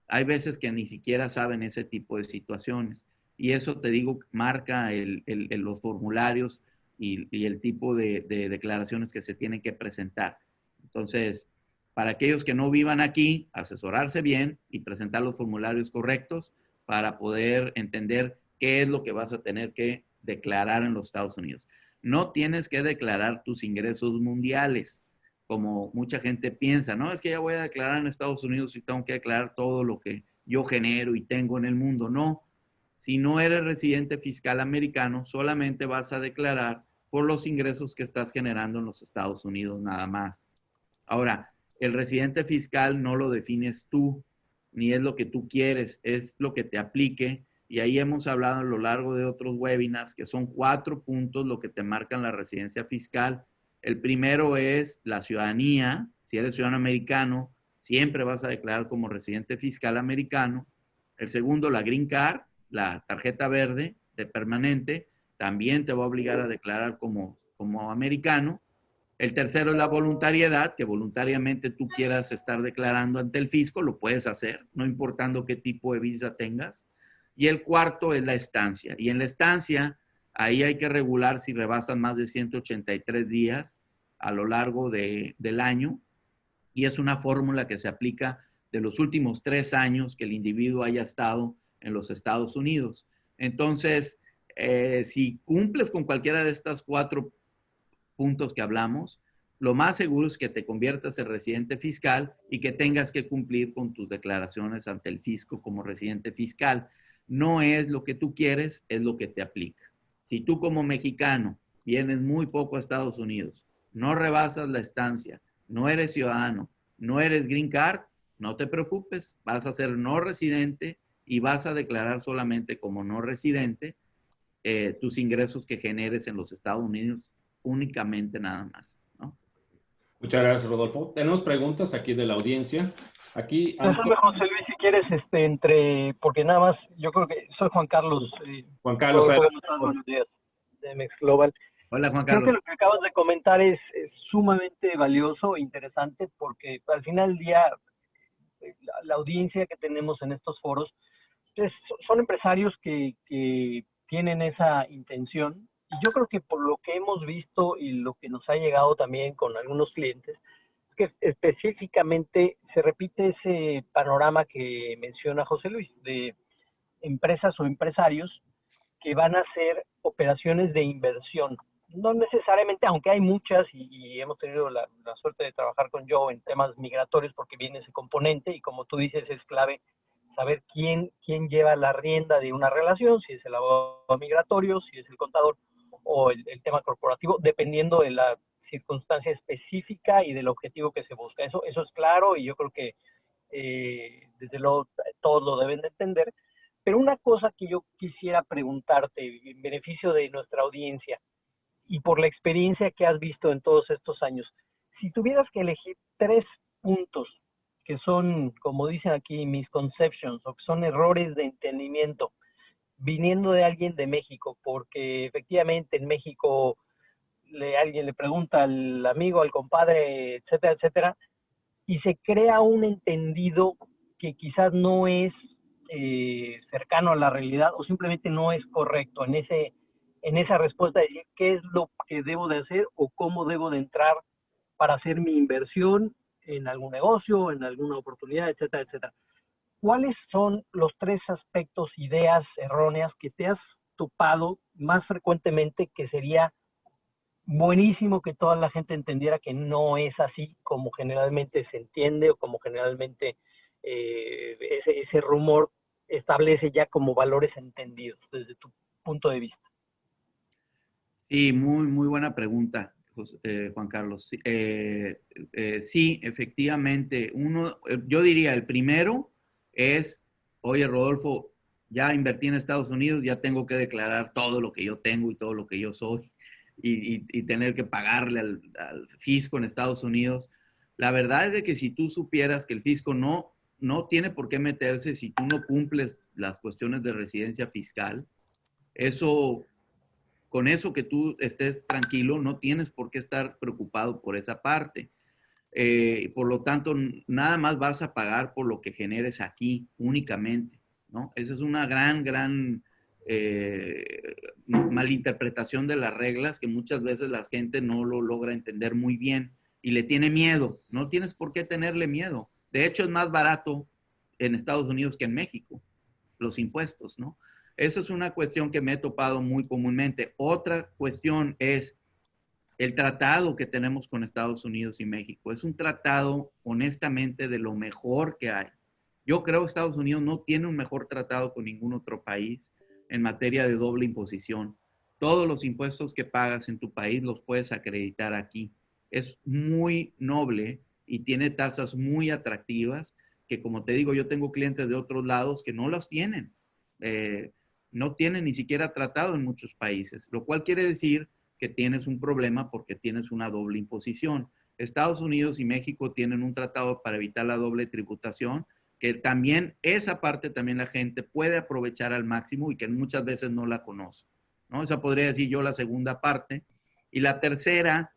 Hay veces que ni siquiera saben ese tipo de situaciones. Y eso, te digo, marca los formularios y el tipo de declaraciones que se tienen que presentar. Entonces, para aquellos que no vivan aquí, asesorarse bien y presentar los formularios correctos para poder entender qué es lo que vas a tener que declarar en los Estados Unidos. No tienes que declarar tus ingresos mundiales, como mucha gente piensa, no, es que ya voy a declarar en Estados Unidos y tengo que declarar todo lo que yo genero y tengo en el mundo. No, si no eres residente fiscal americano, solamente vas a declarar por los ingresos que estás generando en los Estados Unidos nada más. Ahora, el residente fiscal no lo defines tú, ni es lo que tú quieres, es lo que te aplique y ahí hemos hablado a lo largo de otros webinars, que son 4 puntos lo que te marcan la residencia fiscal. El primero es la ciudadanía. Si eres ciudadano americano, siempre vas a declarar como residente fiscal americano. El segundo, la Green Card, la tarjeta verde de permanente, también te va a obligar a declarar como americano. El tercero es la voluntariedad, que voluntariamente tú quieras estar declarando ante el fisco, lo puedes hacer, no importando qué tipo de visa tengas. Y el cuarto es la estancia. Y en la estancia, ahí hay que regular si rebasan más de 183 días a lo largo del año. Y es una fórmula que se aplica de los últimos 3 años que el individuo haya estado en los Estados Unidos. Entonces, si cumples con cualquiera de estas 4 puntos que hablamos, lo más seguro es que te conviertas en residente fiscal y que tengas que cumplir con tus declaraciones ante el fisco como residente fiscal. No es lo que tú quieres, es lo que te aplica. Si tú como mexicano vienes muy poco a Estados Unidos, no rebasas la estancia, no eres ciudadano, no eres green card, no te preocupes, vas a ser no residente y vas a declarar solamente como no residente tus ingresos que generes en los Estados Unidos únicamente nada más, ¿no? Muchas gracias, Rodolfo. Tenemos preguntas aquí de la audiencia. Aquí, Déjame, José Luis, si quieres, porque nada más, yo creo que soy Juan Carlos. Juan Carlos, Buenos días, de MX Global. Hola, Juan Creo Carlos. que lo que acabas de comentar es sumamente valioso e interesante, porque al final del día, la audiencia que tenemos en estos foros son empresarios que tienen esa intención. Y yo creo que por lo que hemos visto y lo que nos ha llegado también con algunos clientes, que específicamente se repite ese panorama que menciona José Luis, de empresas o empresarios que van a hacer operaciones de inversión. No necesariamente, aunque hay muchas y hemos tenido la suerte de trabajar con Joe en temas migratorios porque viene ese componente y como tú dices es clave saber quién lleva la rienda de una relación, si es el abogado migratorio, si es el contador o el tema corporativo, dependiendo de la circunstancia específica y del objetivo que se busca. Eso es claro y yo creo que desde luego todos lo deben de entender. Pero una cosa que yo quisiera preguntarte en beneficio de nuestra audiencia y por la experiencia que has visto en todos estos años, si tuvieras que elegir 3 puntos que son, como dicen aquí, misconceptions o que son errores de entendimiento viniendo de alguien de México, porque efectivamente en México alguien le pregunta al amigo, al compadre, etcétera, etcétera, y se crea un entendido que quizás no es cercano a la realidad o simplemente no es correcto en esa respuesta de decir qué es lo que debo de hacer o cómo debo de entrar para hacer mi inversión en algún negocio, en alguna oportunidad, etcétera, etcétera. ¿Cuáles son los 3 aspectos, ideas erróneas que te has topado más frecuentemente que sería buenísimo que toda la gente entendiera que no es así como generalmente se entiende o como generalmente ese rumor establece ya como valores entendidos desde tu punto de vista? Sí, muy, muy buena pregunta, Juan Carlos. Sí, efectivamente. Yo diría, el primero es, oye, Rodolfo, ya invertí en Estados Unidos, ya tengo que declarar todo lo que yo tengo y todo lo que yo soy y tener que pagarle al fisco en Estados Unidos. La verdad es de que si tú supieras que el fisco no tiene por qué meterse si tú no cumples las cuestiones de residencia fiscal, con eso que tú estés tranquilo, no tienes por qué estar preocupado por esa parte. Por lo tanto, nada más vas a pagar por lo que generes aquí únicamente, ¿no? Esa es una gran malinterpretación de las reglas que muchas veces la gente no lo logra entender muy bien y le tiene miedo. No tienes por qué tenerle miedo. De hecho, es más barato en Estados Unidos que en México, los impuestos, ¿no? Esa es una cuestión que me he topado muy comúnmente. Otra cuestión es el tratado que tenemos con Estados Unidos y México. Es un tratado, honestamente, de lo mejor que hay. Yo creo que Estados Unidos no tiene un mejor tratado con ningún otro país en materia de doble imposición. Todos los impuestos que pagas en tu país los puedes acreditar aquí. Es muy noble y tiene tasas muy atractivas que, como te digo, yo tengo clientes de otros lados que no las tienen. no tiene ni siquiera tratado en muchos países, lo cual quiere decir que tienes un problema porque tienes una doble imposición. Estados Unidos y México tienen un tratado para evitar la doble tributación, que también esa parte también la gente puede aprovechar al máximo y que muchas veces no la conoce, ¿no? Esa podría decir yo la segunda parte. Y la tercera,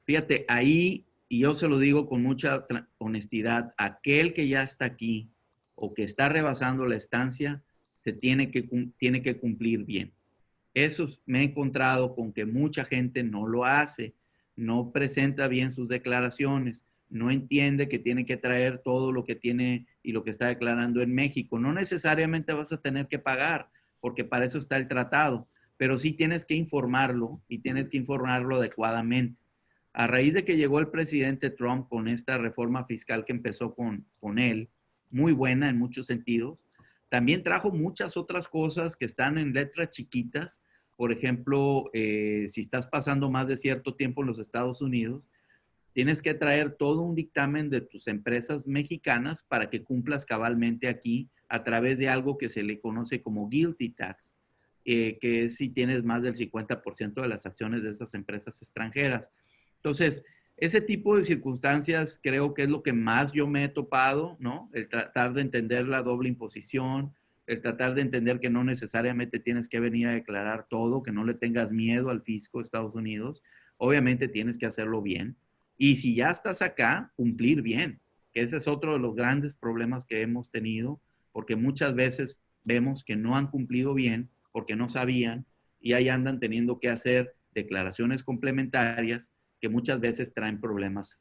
fíjate, ahí, y yo se lo digo con mucha honestidad, aquel que ya está aquí o que está rebasando la estancia, tiene que cumplir bien. Eso me he encontrado con que mucha gente no lo hace, no presenta bien sus declaraciones, no entiende que tiene que traer todo lo que tiene y lo que está declarando en México. No necesariamente vas a tener que pagar, porque para eso está el tratado, pero sí tienes que informarlo y tienes que informarlo adecuadamente. A raíz de que llegó el presidente Trump con esta reforma fiscal que empezó con él, muy buena en muchos sentidos, también trajo muchas otras cosas que están en letras chiquitas. Por ejemplo, si estás pasando más de cierto tiempo en los Estados Unidos, tienes que traer todo un dictamen de tus empresas mexicanas para que cumplas cabalmente aquí a través de algo que se le conoce como GILTI tax, que es si tienes más del 50% de las acciones de esas empresas extranjeras. Entonces, ese tipo de circunstancias creo que es lo que más yo me he topado, ¿no? El tratar de entender la doble imposición, el tratar de entender que no necesariamente tienes que venir a declarar todo, que no le tengas miedo al fisco de Estados Unidos. Obviamente tienes que hacerlo bien. Y si ya estás acá, cumplir bien, que ese es otro de los grandes problemas que hemos tenido, porque muchas veces vemos que no han cumplido bien porque no sabían y ahí andan teniendo que hacer declaraciones complementarias que muchas veces traen problemas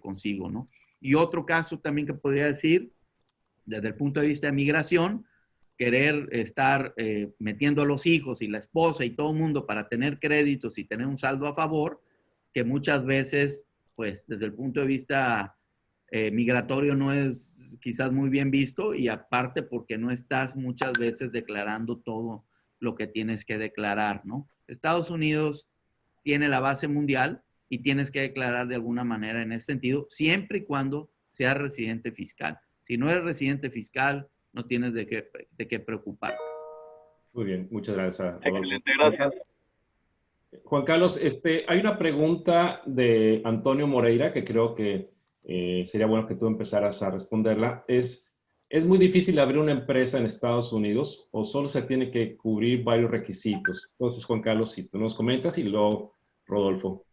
consigo, ¿no? Y otro caso también que podría decir, desde el punto de vista de migración, querer estar metiendo a los hijos y la esposa y todo el mundo para tener créditos y tener un saldo a favor, que muchas veces, pues, desde el punto de vista migratorio no es quizás muy bien visto y aparte porque no estás muchas veces declarando todo lo que tienes que declarar, ¿no? Estados Unidos tiene la base mundial y tienes que declarar de alguna manera en ese sentido, siempre y cuando seas residente fiscal. Si no eres residente fiscal, no tienes de qué preocupar. Muy bien, muchas gracias. Excelente, gracias. Juan Carlos, hay una pregunta de Antonio Moreira que creo que sería bueno que tú empezaras a responderla. ¿Es muy difícil abrir una empresa en Estados Unidos o solo se tiene que cubrir varios requisitos? Entonces, Juan Carlos, si tú nos comentas y luego Rodolfo,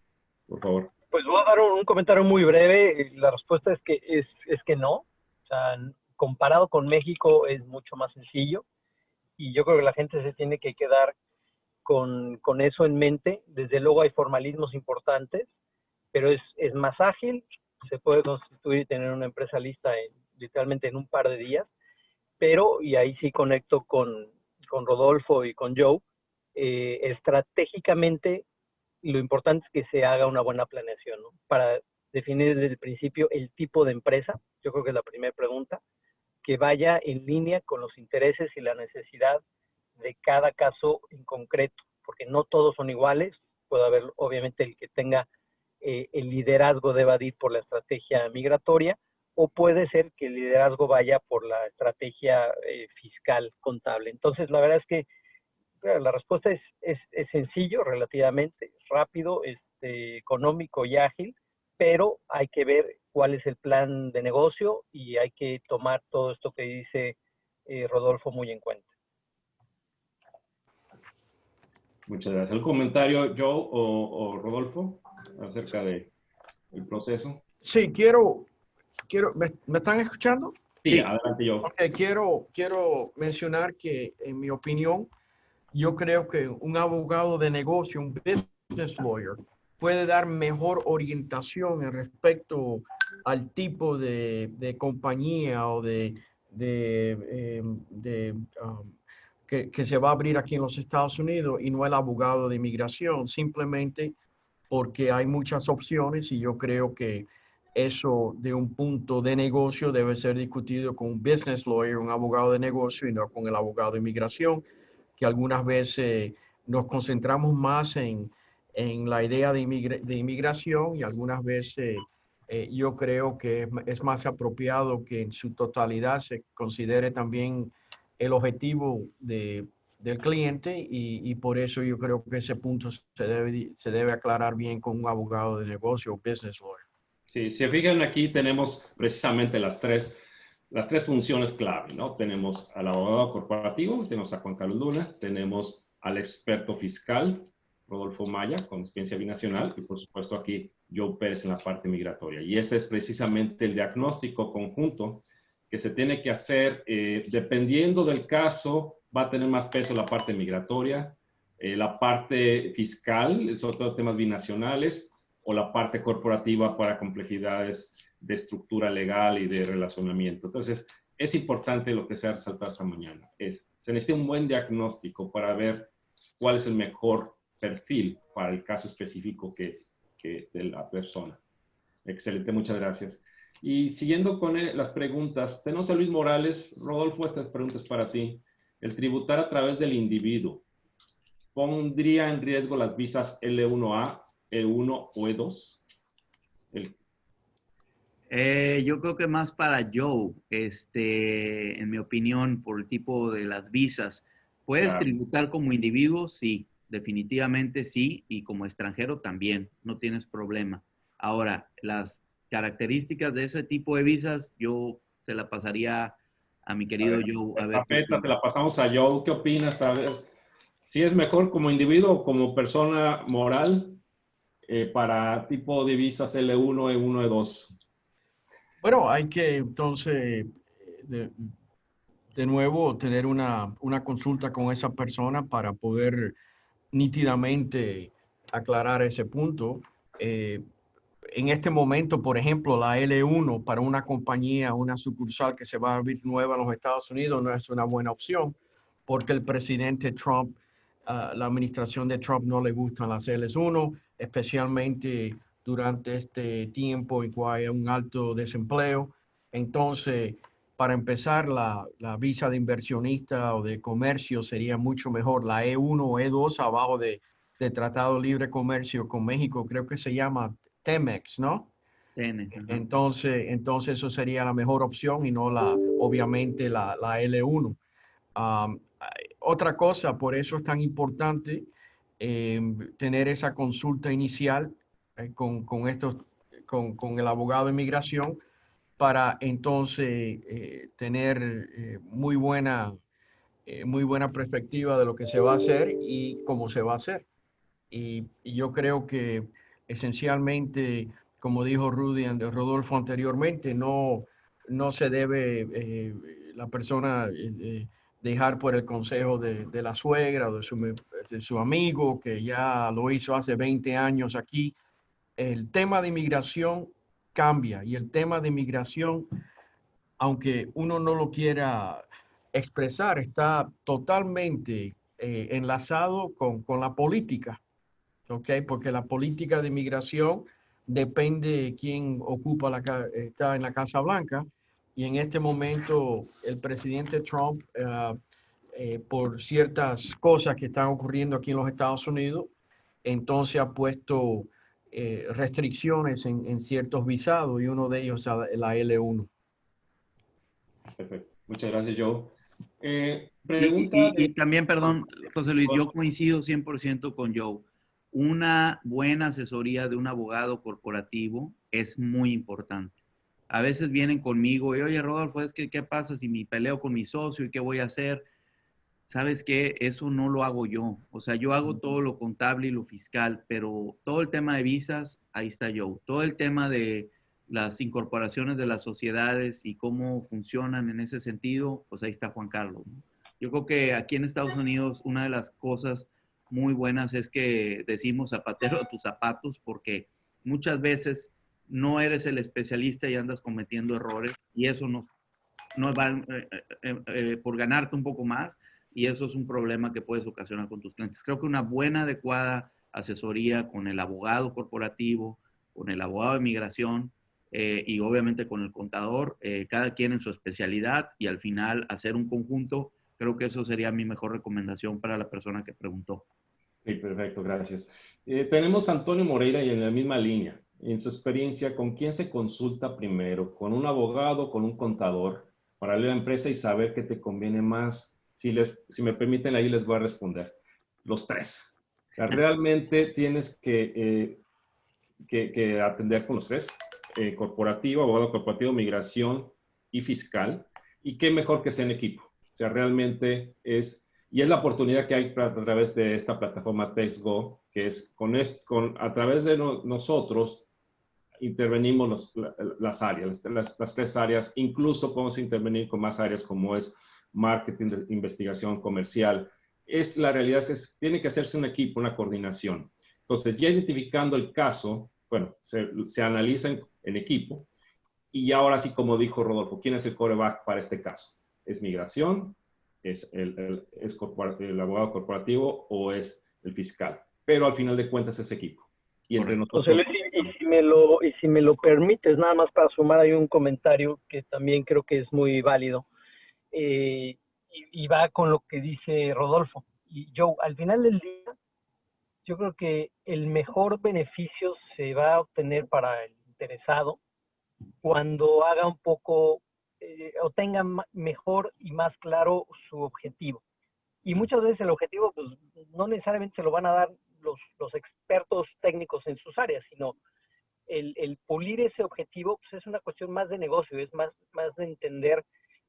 por favor. Pues voy a dar un comentario muy breve. La respuesta es que no. O sea, comparado con México es mucho más sencillo y yo creo que la gente se tiene que quedar con eso en mente. Desde luego hay formalismos importantes, pero es más ágil, se puede constituir y tener una empresa lista literalmente en un par de días, pero, y ahí sí conecto con Rodolfo y con Joe, estratégicamente lo importante es que se haga una buena planeación, ¿no? Para definir desde el principio el tipo de empresa, yo creo que es la primera pregunta, que vaya en línea con los intereses y la necesidad de cada caso en concreto, porque no todos son iguales. Puede haber, obviamente, el que tenga el liderazgo deba ir por la estrategia migratoria, o puede ser que el liderazgo vaya por la estrategia fiscal contable. Entonces, la verdad es que la respuesta es sencillo, relativamente rápido, económico y ágil, pero hay que ver cuál es el plan de negocio y hay que tomar todo esto que dice Rodolfo muy en cuenta. Muchas gracias. ¿El comentario, Joe o Rodolfo, acerca del proceso? Sí, ¿me están escuchando? Sí, adelante, Joe. Okay, quiero mencionar que, en mi opinión, yo creo que un abogado de negocio, un business lawyer, puede dar mejor orientación en respecto al tipo de compañía o que se va a abrir aquí en los Estados Unidos y no el abogado de inmigración, simplemente porque hay muchas opciones y yo creo que eso de un punto de negocio debe ser discutido con un business lawyer, un abogado de negocio y no con el abogado de inmigración, que algunas veces nos concentramos más en la idea de inmigración y algunas veces yo creo que es más apropiado que en su totalidad se considere también el objetivo del cliente y por eso yo creo que ese punto se debe aclarar bien con un abogado de negocio o business lawyer. Sí, si se fijan aquí tenemos precisamente las tres funciones clave, ¿no? Tenemos al abogado corporativo, tenemos a Juan Carlos Luna, tenemos al experto fiscal, Rodolfo Maya, con experiencia binacional, y por supuesto aquí Joe Pérez en la parte migratoria. Y ese es precisamente el diagnóstico conjunto que se tiene que hacer dependiendo del caso, va a tener más peso la parte migratoria, la parte fiscal, sobre todo temas binacionales, o la parte corporativa para complejidades de estructura legal y de relacionamiento. Entonces, es importante lo que se ha resaltado esta mañana. Se necesita un buen diagnóstico para ver cuál es el mejor perfil para el caso específico de la persona. Excelente, muchas gracias. Y siguiendo con las preguntas, tenemos a Luis Morales. Rodolfo, estas preguntas para ti. El tributar a través del individuo, ¿pondría en riesgo las visas L1A, E1 o E2? Yo creo que más para Joe, en mi opinión, por el tipo de las visas. ¿Puedes Claro. tributar como individuo? Sí, definitivamente sí, y como extranjero también, no tienes problema. Ahora, las características de ese tipo de visas, yo se la pasaría a mi querido Joe, a ver qué Te opina. la pasamos a Joe. ¿Qué opinas? A ver, si es mejor como individuo o como persona moral para tipo de visas L1, E1, E2. Bueno, hay que entonces, de, de nuevo, tener una consulta con esa persona para poder nítidamente aclarar ese punto. En este momento, por ejemplo, la L1 para una compañía, una sucursal que se va a abrir nueva en los Estados Unidos no es una buena opción porque el presidente Trump, la administración de Trump no le gustan las L1, especialmente durante este tiempo en que hay un alto desempleo. Entonces, para empezar, la visa de inversionista o de comercio sería mucho mejor la E1 o E2 abajo de Tratado de Libre Comercio con México, creo que se llama Temex, ¿no? Entonces eso sería la mejor opción y no obviamente la L1. Otra cosa, por eso es tan importante tener esa consulta inicial con el abogado de inmigración para entonces tener muy buena perspectiva de lo que se va a hacer y cómo se va a hacer. Y yo creo que esencialmente, como dijo Rodolfo anteriormente, no se debe la persona dejar por el consejo de la suegra o de su amigo que ya lo hizo hace 20 años aquí. El tema de inmigración cambia y el tema de inmigración, aunque uno no lo quiera expresar, está totalmente enlazado con la política. ¿Ok? Porque la política de inmigración depende de quién está en la Casa Blanca. Y en este momento el presidente Trump, por ciertas cosas que están ocurriendo aquí en los Estados Unidos, entonces ha puesto restricciones en ciertos visados y uno de ellos es la L1. Perfecto. Muchas gracias, Joe. Y también, perdón, José Luis, yo coincido 100% con Joe. Una buena asesoría de un abogado corporativo es muy importante. A veces vienen conmigo y, oye, Rodolfo, es que, ¿qué pasa si me peleo con mi socio y qué voy a hacer? ¿Sabes qué? Eso no lo hago yo. O sea, yo hago todo lo contable y lo fiscal, pero todo el tema de visas, ahí está Joe. Todo el tema de las incorporaciones de las sociedades y cómo funcionan en ese sentido, pues ahí está Juan Carlos, ¿no? Yo creo que aquí en Estados Unidos una de las cosas muy buenas es que decimos zapatero a tus zapatos, porque muchas veces no eres el especialista y andas cometiendo errores y eso no va por ganarte un poco más, y eso es un problema que puedes ocasionar con tus clientes. Creo que una buena, adecuada asesoría con el abogado corporativo, con el abogado de migración y obviamente con el contador, cada quien en su especialidad, y al final hacer un conjunto, creo que eso sería mi mejor recomendación para la persona que preguntó. Sí, perfecto, gracias. Tenemos a Antonio Moreira y en la misma línea. En su experiencia, ¿con quién se consulta primero? ¿Con un abogado, con un contador? para la empresa y saber qué te conviene más. Si me permiten, ahí les voy a responder. Los tres. O sea, realmente tienes que atender con los tres. Corporativo, abogado corporativo, migración y fiscal. Y qué mejor que sea en equipo. O sea, realmente y es la oportunidad que hay a través de esta plataforma TextGo, que es a través de nosotros, intervenimos las áreas, las tres áreas. Incluso podemos intervenir con más áreas como es marketing, investigación, comercial. La realidad tiene que hacerse un equipo, una coordinación. Entonces, ya identificando el caso, bueno, se analiza en equipo. Y ahora sí, como dijo Rodolfo, ¿quién es el quarterback para este caso? ¿Es migración? ¿Es el abogado corporativo o es el fiscal? Pero al final de cuentas es equipo. Y entre nosotros... José Luis, y si me lo permites, nada más para sumar ahí un comentario que también creo que es muy válido, y va con lo que dice Rodolfo. Y Joe, al final del día, yo creo que el mejor beneficio se va a obtener para el interesado cuando haga un poco o tenga mejor y más claro su objetivo. Y muchas veces el objetivo, pues, no necesariamente se lo van a dar los expertos técnicos en sus áreas, sino el pulir ese objetivo, pues, es una cuestión más de negocio, es más de entender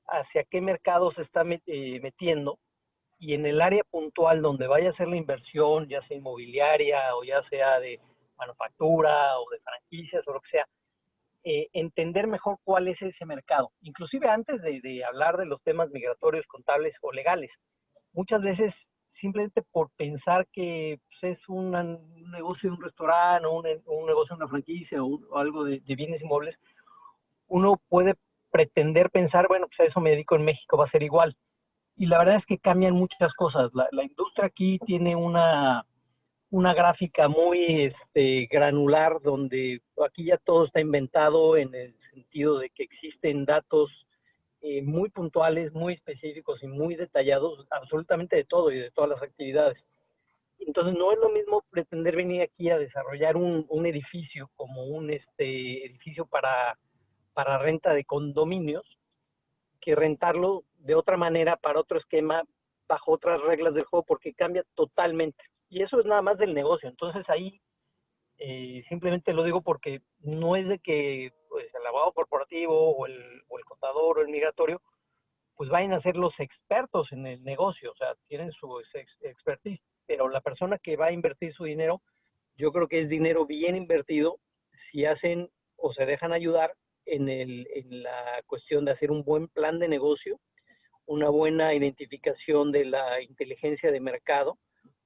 hacia qué mercado se está metiendo, y en el área puntual donde vaya a ser la inversión, ya sea inmobiliaria o ya sea de manufactura o de franquicias o lo que sea, entender mejor cuál es ese mercado, inclusive antes de hablar de los temas migratorios, contables o legales. Muchas veces, simplemente por pensar que, pues, es un negocio de un restaurante o un negocio de una franquicia o algo de bienes inmuebles, uno puede pretender pensar, bueno, pues a eso me dedico en México, va a ser igual. Y la verdad es que cambian muchas cosas. La industria aquí tiene una gráfica muy granular, donde aquí ya todo está inventado en el sentido de que existen datos muy puntuales, muy específicos y muy detallados, absolutamente de todo y de todas las actividades. Entonces no es lo mismo pretender venir aquí a desarrollar un edificio como un edificio para renta de condominios, que rentarlo de otra manera para otro esquema, bajo otras reglas del juego, porque cambia totalmente. Y eso es nada más del negocio. Entonces ahí simplemente lo digo porque no es de que, pues, el abogado corporativo o el contador o el migratorio pues vayan a ser los expertos en el negocio, o sea, tienen su expertise, pero la persona que va a invertir su dinero, yo creo que es dinero bien invertido si hacen o se dejan ayudar en la cuestión de hacer un buen plan de negocio, una buena identificación de la inteligencia de mercado,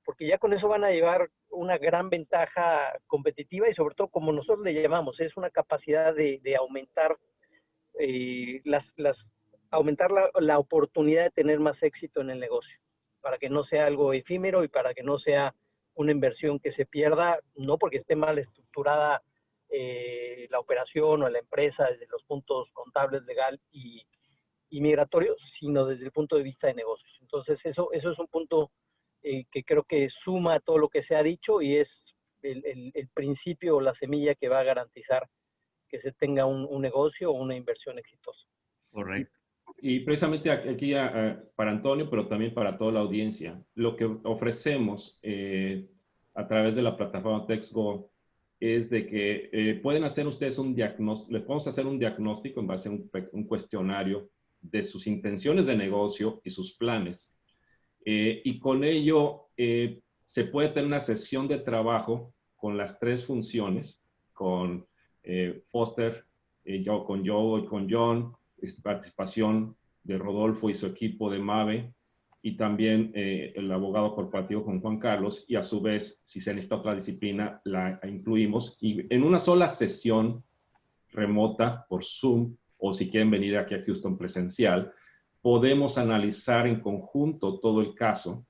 porque ya con eso van a llevar una gran ventaja competitiva y, sobre todo, como nosotros le llamamos, es una capacidad de aumentar aumentar la oportunidad de tener más éxito en el negocio, para que no sea algo efímero y para que no sea una inversión que se pierda, no porque esté mal estructurada la operación o la empresa desde los puntos contables, legal y migratorio, sino desde el punto de vista de negocios. Entonces eso es un punto que creo que suma a todo lo que se ha dicho y es el principio o la semilla que va a garantizar que se tenga un negocio o una inversión exitosa. Correcto. Y precisamente aquí para Antonio, pero también para toda la audiencia, lo que ofrecemos a través de la plataforma TextGo es de que pueden hacer ustedes un diagnóstico, les podemos hacer un diagnóstico en base a un cuestionario de sus intenciones de negocio y sus planes. Y con ello se puede tener una sesión de trabajo con las tres funciones, con Foster, con Joe y con John, participación de Rodolfo y su equipo de MAVE, y también el abogado corporativo con Juan Carlos, y a su vez, si se necesita otra disciplina, la incluimos, y en una sola sesión remota por Zoom, o si quieren venir aquí a Houston presencial, podemos analizar en conjunto todo el caso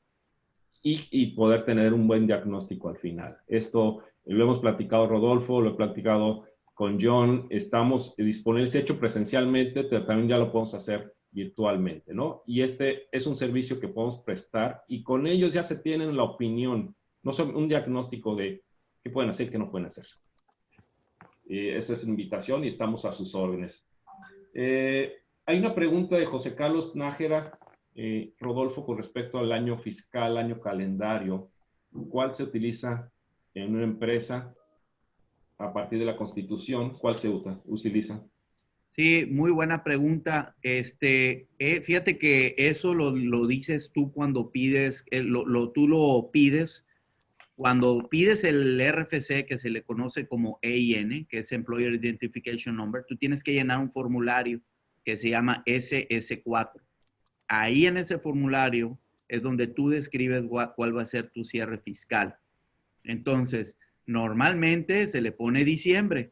y poder tener un buen diagnóstico al final. Esto lo hemos platicado Rodolfo, lo he platicado con John, estamos disponibles, hecho presencialmente, pero también ya lo podemos hacer virtualmente, ¿no? Y este es un servicio que podemos prestar y con ellos ya se tienen la opinión, no son un diagnóstico de qué pueden hacer y qué no pueden hacer. Esa es la invitación y estamos a sus órdenes. Hay una pregunta de José Carlos Nájera, Rodolfo, con respecto al año fiscal, año calendario. ¿Cuál se utiliza en una empresa a partir de la Constitución? ¿Cuál se utiliza? Sí, muy buena pregunta. Fíjate que eso lo dices tú cuando pides, tú lo pides cuando pides el RFC, que se le conoce como EIN, que es Employer Identification Number. Tú tienes que llenar un formulario que se llama SS4. Ahí en ese formulario es donde tú describes cuál va a ser tu cierre fiscal. Entonces, normalmente se le pone diciembre,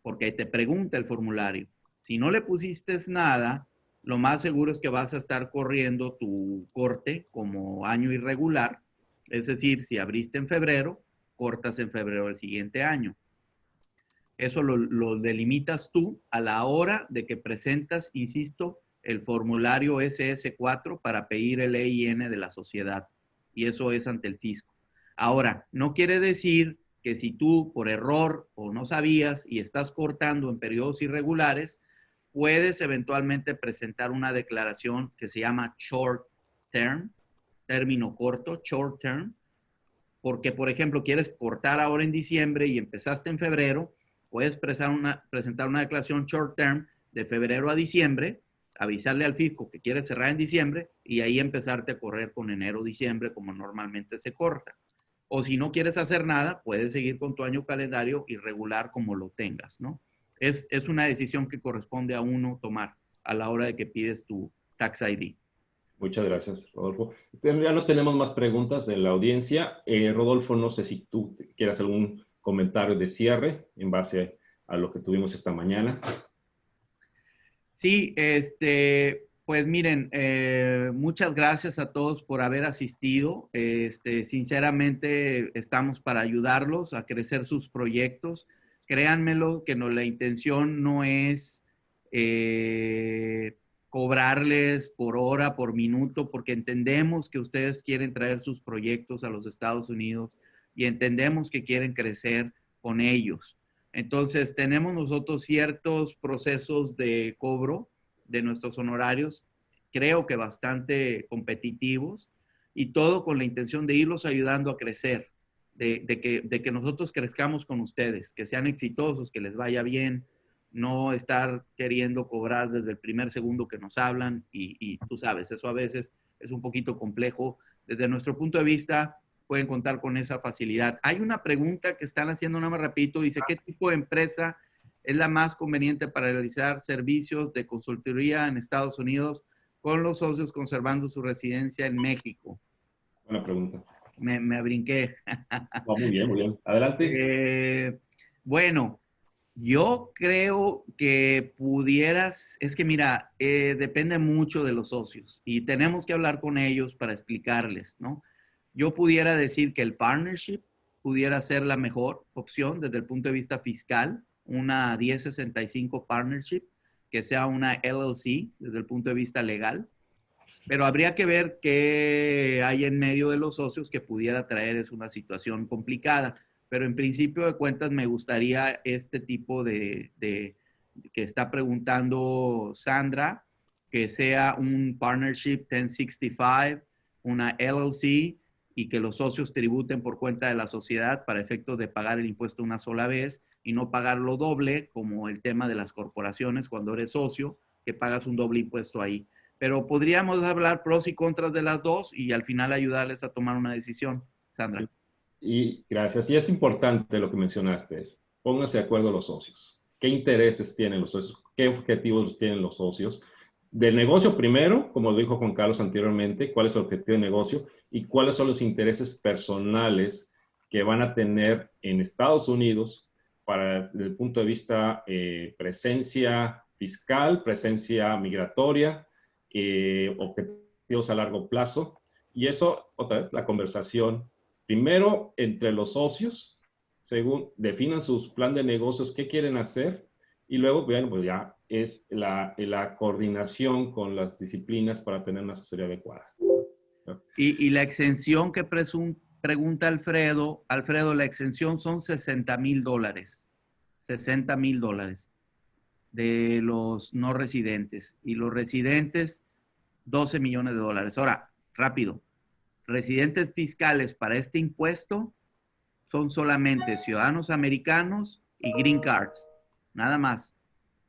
porque te pregunta el formulario. Si no le pusiste nada, lo más seguro es que vas a estar corriendo tu corte como año irregular. Es decir, si abriste en febrero, cortas en febrero del siguiente año. Eso lo delimitas tú a la hora de que presentas, insisto, el formulario SS4 para pedir el EIN de la sociedad. Y eso es ante el fisco. Ahora, no quiere decir que si tú por error o no sabías y estás cortando en periodos irregulares, puedes eventualmente presentar una declaración que se llama short term, término corto, short term, porque, por ejemplo, quieres cortar ahora en diciembre y empezaste en febrero, puedes presentar una declaración short term de febrero a diciembre, avisarle al fisco que quieres cerrar en diciembre y ahí empezarte a correr con enero, diciembre, como normalmente se corta. O si no quieres hacer nada, puedes seguir con tu año calendario irregular como lo tengas, ¿no? Es una decisión que corresponde a uno tomar a la hora de que pides tu Tax ID. Muchas gracias, Rodolfo. Ya no tenemos más preguntas de la audiencia. Rodolfo, no sé si tú quieras algún comentario de cierre en base a lo que tuvimos esta mañana. Sí, pues miren, muchas gracias a todos por haber asistido. Sinceramente, estamos para ayudarlos a crecer sus proyectos. Créanmelo que la intención no es cobrarles por hora, por minuto, porque entendemos que ustedes quieren traer sus proyectos a los Estados Unidos y entendemos que quieren crecer con ellos. Entonces, tenemos nosotros ciertos procesos de cobro de nuestros honorarios, creo que bastante competitivos, y todo con la intención de irlos ayudando a crecer, de que nosotros crezcamos con ustedes, que sean exitosos, que les vaya bien, no estar queriendo cobrar desde el primer segundo que nos hablan, y tú sabes, eso a veces es un poquito complejo. Desde nuestro punto de vista, pueden contar con esa facilidad. Hay una pregunta que están haciendo, no me repito, dice, ¿qué tipo de empresa es la más conveniente para realizar servicios de consultoría en Estados Unidos con los socios conservando su residencia en México? Buena pregunta. Me brinqué. Oh, muy bien, muy bien. Adelante. Bueno, yo creo que pudieras, es que mira, depende mucho de los socios y tenemos que hablar con ellos para explicarles, ¿no? Yo pudiera decir que el partnership pudiera ser la mejor opción desde el punto de vista fiscal, una 1065 partnership, que sea una LLC desde el punto de vista legal, pero habría que ver qué hay en medio de los socios que pudiera traer es una situación complicada. Pero en principio de cuentas me gustaría este tipo de que está preguntando Sandra, que sea un partnership 1065, una LLC, y que los socios tributen por cuenta de la sociedad para efectos de pagar el impuesto una sola vez y no pagarlo doble, como el tema de las corporaciones cuando eres socio, que pagas un doble impuesto ahí. Pero podríamos hablar pros y contras de las dos y al final ayudarles a tomar una decisión, Sandra. Sí. Y gracias. Y es importante lo que mencionaste, es pónganse de acuerdo los socios. ¿Qué intereses tienen los socios? ¿Qué objetivos tienen los socios? Del negocio primero, como lo dijo Juan Carlos anteriormente, cuál es el objetivo de negocio y cuáles son los intereses personales que van a tener en Estados Unidos para, desde el punto de vista presencia fiscal, presencia migratoria, objetivos a largo plazo. Y eso, otra vez, la conversación primero entre los socios, según definan su plan de negocios, qué quieren hacer, y luego, bueno, pues ya es la coordinación con las disciplinas para tener una asesoría adecuada. Y la exención que pregunta Alfredo, la exención son $60,000. $60,000. de los no residentes y los residentes $12 millones. Ahora, rápido, residentes fiscales para este impuesto son solamente ciudadanos americanos y green cards, nada más.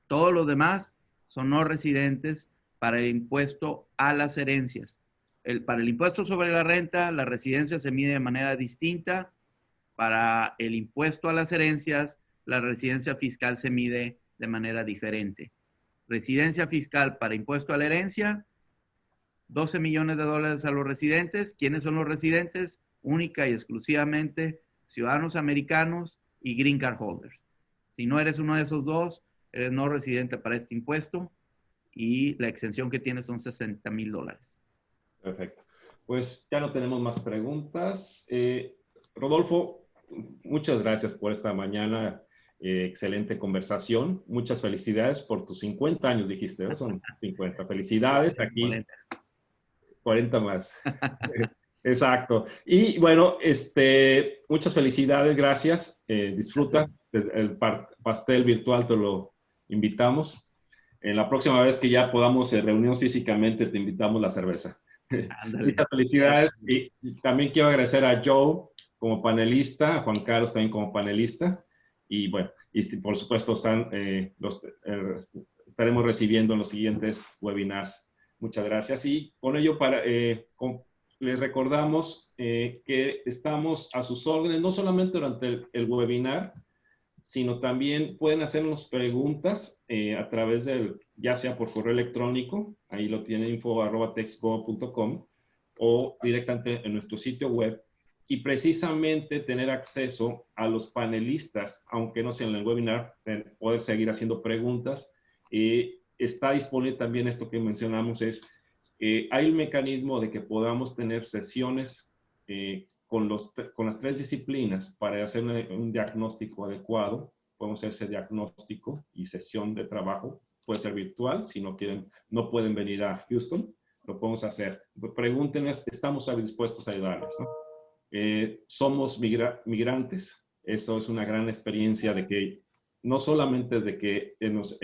Todos los demás son no residentes para el impuesto a las herencias. Para el impuesto sobre la renta, la residencia se mide de manera distinta. Para el impuesto a las herencias, la residencia fiscal se mide de manera diferente. Residencia fiscal para impuesto a la herencia, $12 millones a los residentes. ¿Quiénes son los residentes? Única y exclusivamente ciudadanos americanos y green card holders. Si no eres uno de esos dos, eres no residente para este impuesto y la exención que tienes son $60,000. Perfecto. Pues ya no tenemos más preguntas. Rodolfo, muchas gracias por esta mañana. Excelente conversación. Muchas felicidades por tus 50 años, dijiste, ¿no? Son 50. Felicidades. Aquí 40 más. Exacto. Y bueno, muchas felicidades, gracias. Disfruta. El pastel virtual te lo invitamos. La próxima vez que ya podamos reunirnos físicamente, te invitamos la cerveza. Muchas felicidades. Y también quiero agradecer a Joe como panelista, a Juan Carlos también como panelista. Y bueno, y por supuesto estaremos recibiendo en los siguientes webinars. Muchas gracias. Y con ello les recordamos que estamos a sus órdenes, no solamente durante el webinar, sino también pueden hacernos preguntas a través ya sea por correo electrónico, ahí lo tienen info@texgo.com, o directamente en nuestro sitio web, y precisamente tener acceso a los panelistas, aunque no sea en el webinar, poder seguir haciendo preguntas. Está disponible también esto que mencionamos, hay un mecanismo de que podamos tener sesiones con las tres disciplinas para hacer un diagnóstico adecuado. Podemos hacer ese diagnóstico y sesión de trabajo. Puede ser virtual, si no pueden venir a Houston, lo podemos hacer. Pregúntenos, estamos dispuestos a ayudarles, ¿no? Somos migrantes. Eso es una gran experiencia de que no solamente de que hemos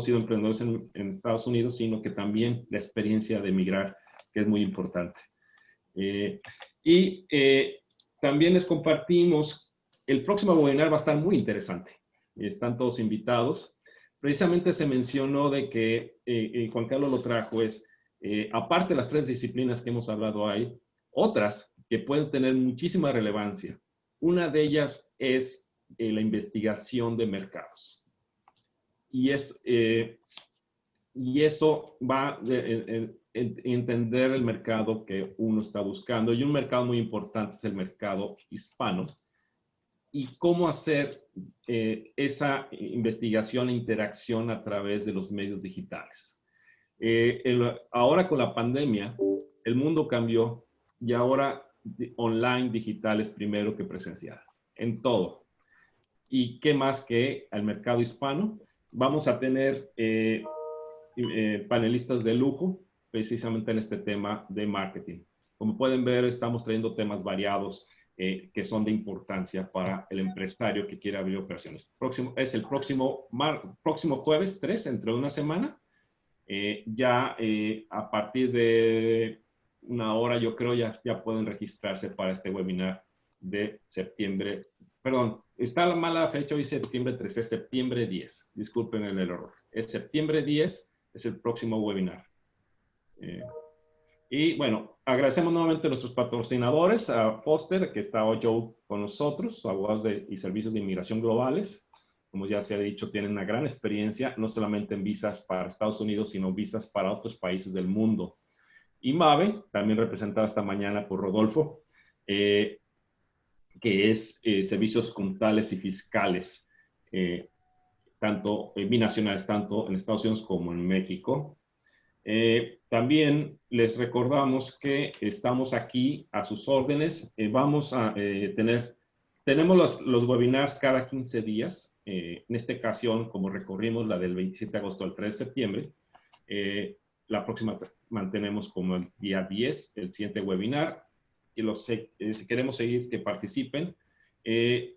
sido emprendedores en Estados Unidos, sino que también la experiencia de migrar, que es muy importante. También les compartimos, el próximo webinar va a estar muy interesante. Están todos invitados. Precisamente se mencionó de que, Juan Carlos lo trajo, aparte de las tres disciplinas que hemos hablado, hay otras que pueden tener muchísima relevancia. Una de ellas es la investigación de mercados. Y eso va a entender el mercado que uno está buscando. Y un mercado muy importante es el mercado hispano. Y cómo hacer esa investigación e interacción a través de los medios digitales. Ahora con la pandemia, el mundo cambió y ahora online digital es primero que presencial, en todo. Y qué más que al mercado hispano. Vamos a tener panelistas de lujo precisamente en este tema de marketing. Como pueden ver, estamos trayendo temas variados que son de importancia para el empresario que quiere abrir operaciones. Es el próximo jueves 3, dentro de una semana. A partir de una hora, yo creo, ya pueden registrarse para este webinar de septiembre. Perdón, está la mala fecha, hoy septiembre 13, es septiembre 10. Disculpen el error. Es septiembre 10, es el próximo webinar. Y bueno, agradecemos nuevamente a nuestros patrocinadores, a Foster, que está hoy Joe con nosotros, abogados y servicios de inmigración globales. Como ya se ha dicho, tienen una gran experiencia, no solamente en visas para Estados Unidos, sino visas para otros países del mundo. Y Mave, también representada esta mañana por Rodolfo, que es servicios contables y fiscales, tanto binacionales, tanto en Estados Unidos como en México. También les recordamos que estamos aquí a sus órdenes. Vamos a tenemos los webinars cada 15 días. En esta ocasión, como recorrimos la del 27 de agosto al 3 de septiembre, la próxima mantenemos como el día 10, el siguiente webinar. Y si queremos seguir, que participen.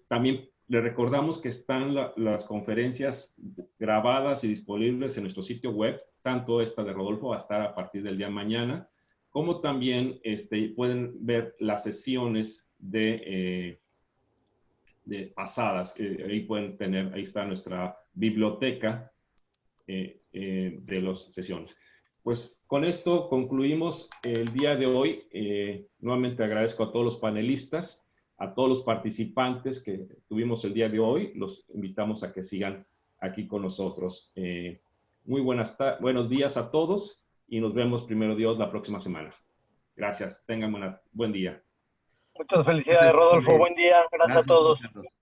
También Le recordamos que están las conferencias grabadas y disponibles en nuestro sitio web, tanto esta de Rodolfo va a estar a partir del día de mañana, como también pueden ver las sesiones de pasadas, que ahí pueden tener, ahí está nuestra biblioteca de las sesiones. Pues con esto concluimos el día de hoy. Nuevamente agradezco a todos los panelistas, a todos los participantes que tuvimos el día de hoy. Los invitamos a que sigan aquí con nosotros. Muy buenos días a todos y nos vemos, primero Dios, la próxima semana. Gracias. Tengan buen día. Muchas felicidades, Rodolfo. Buen día. Gracias a todos. Carlos.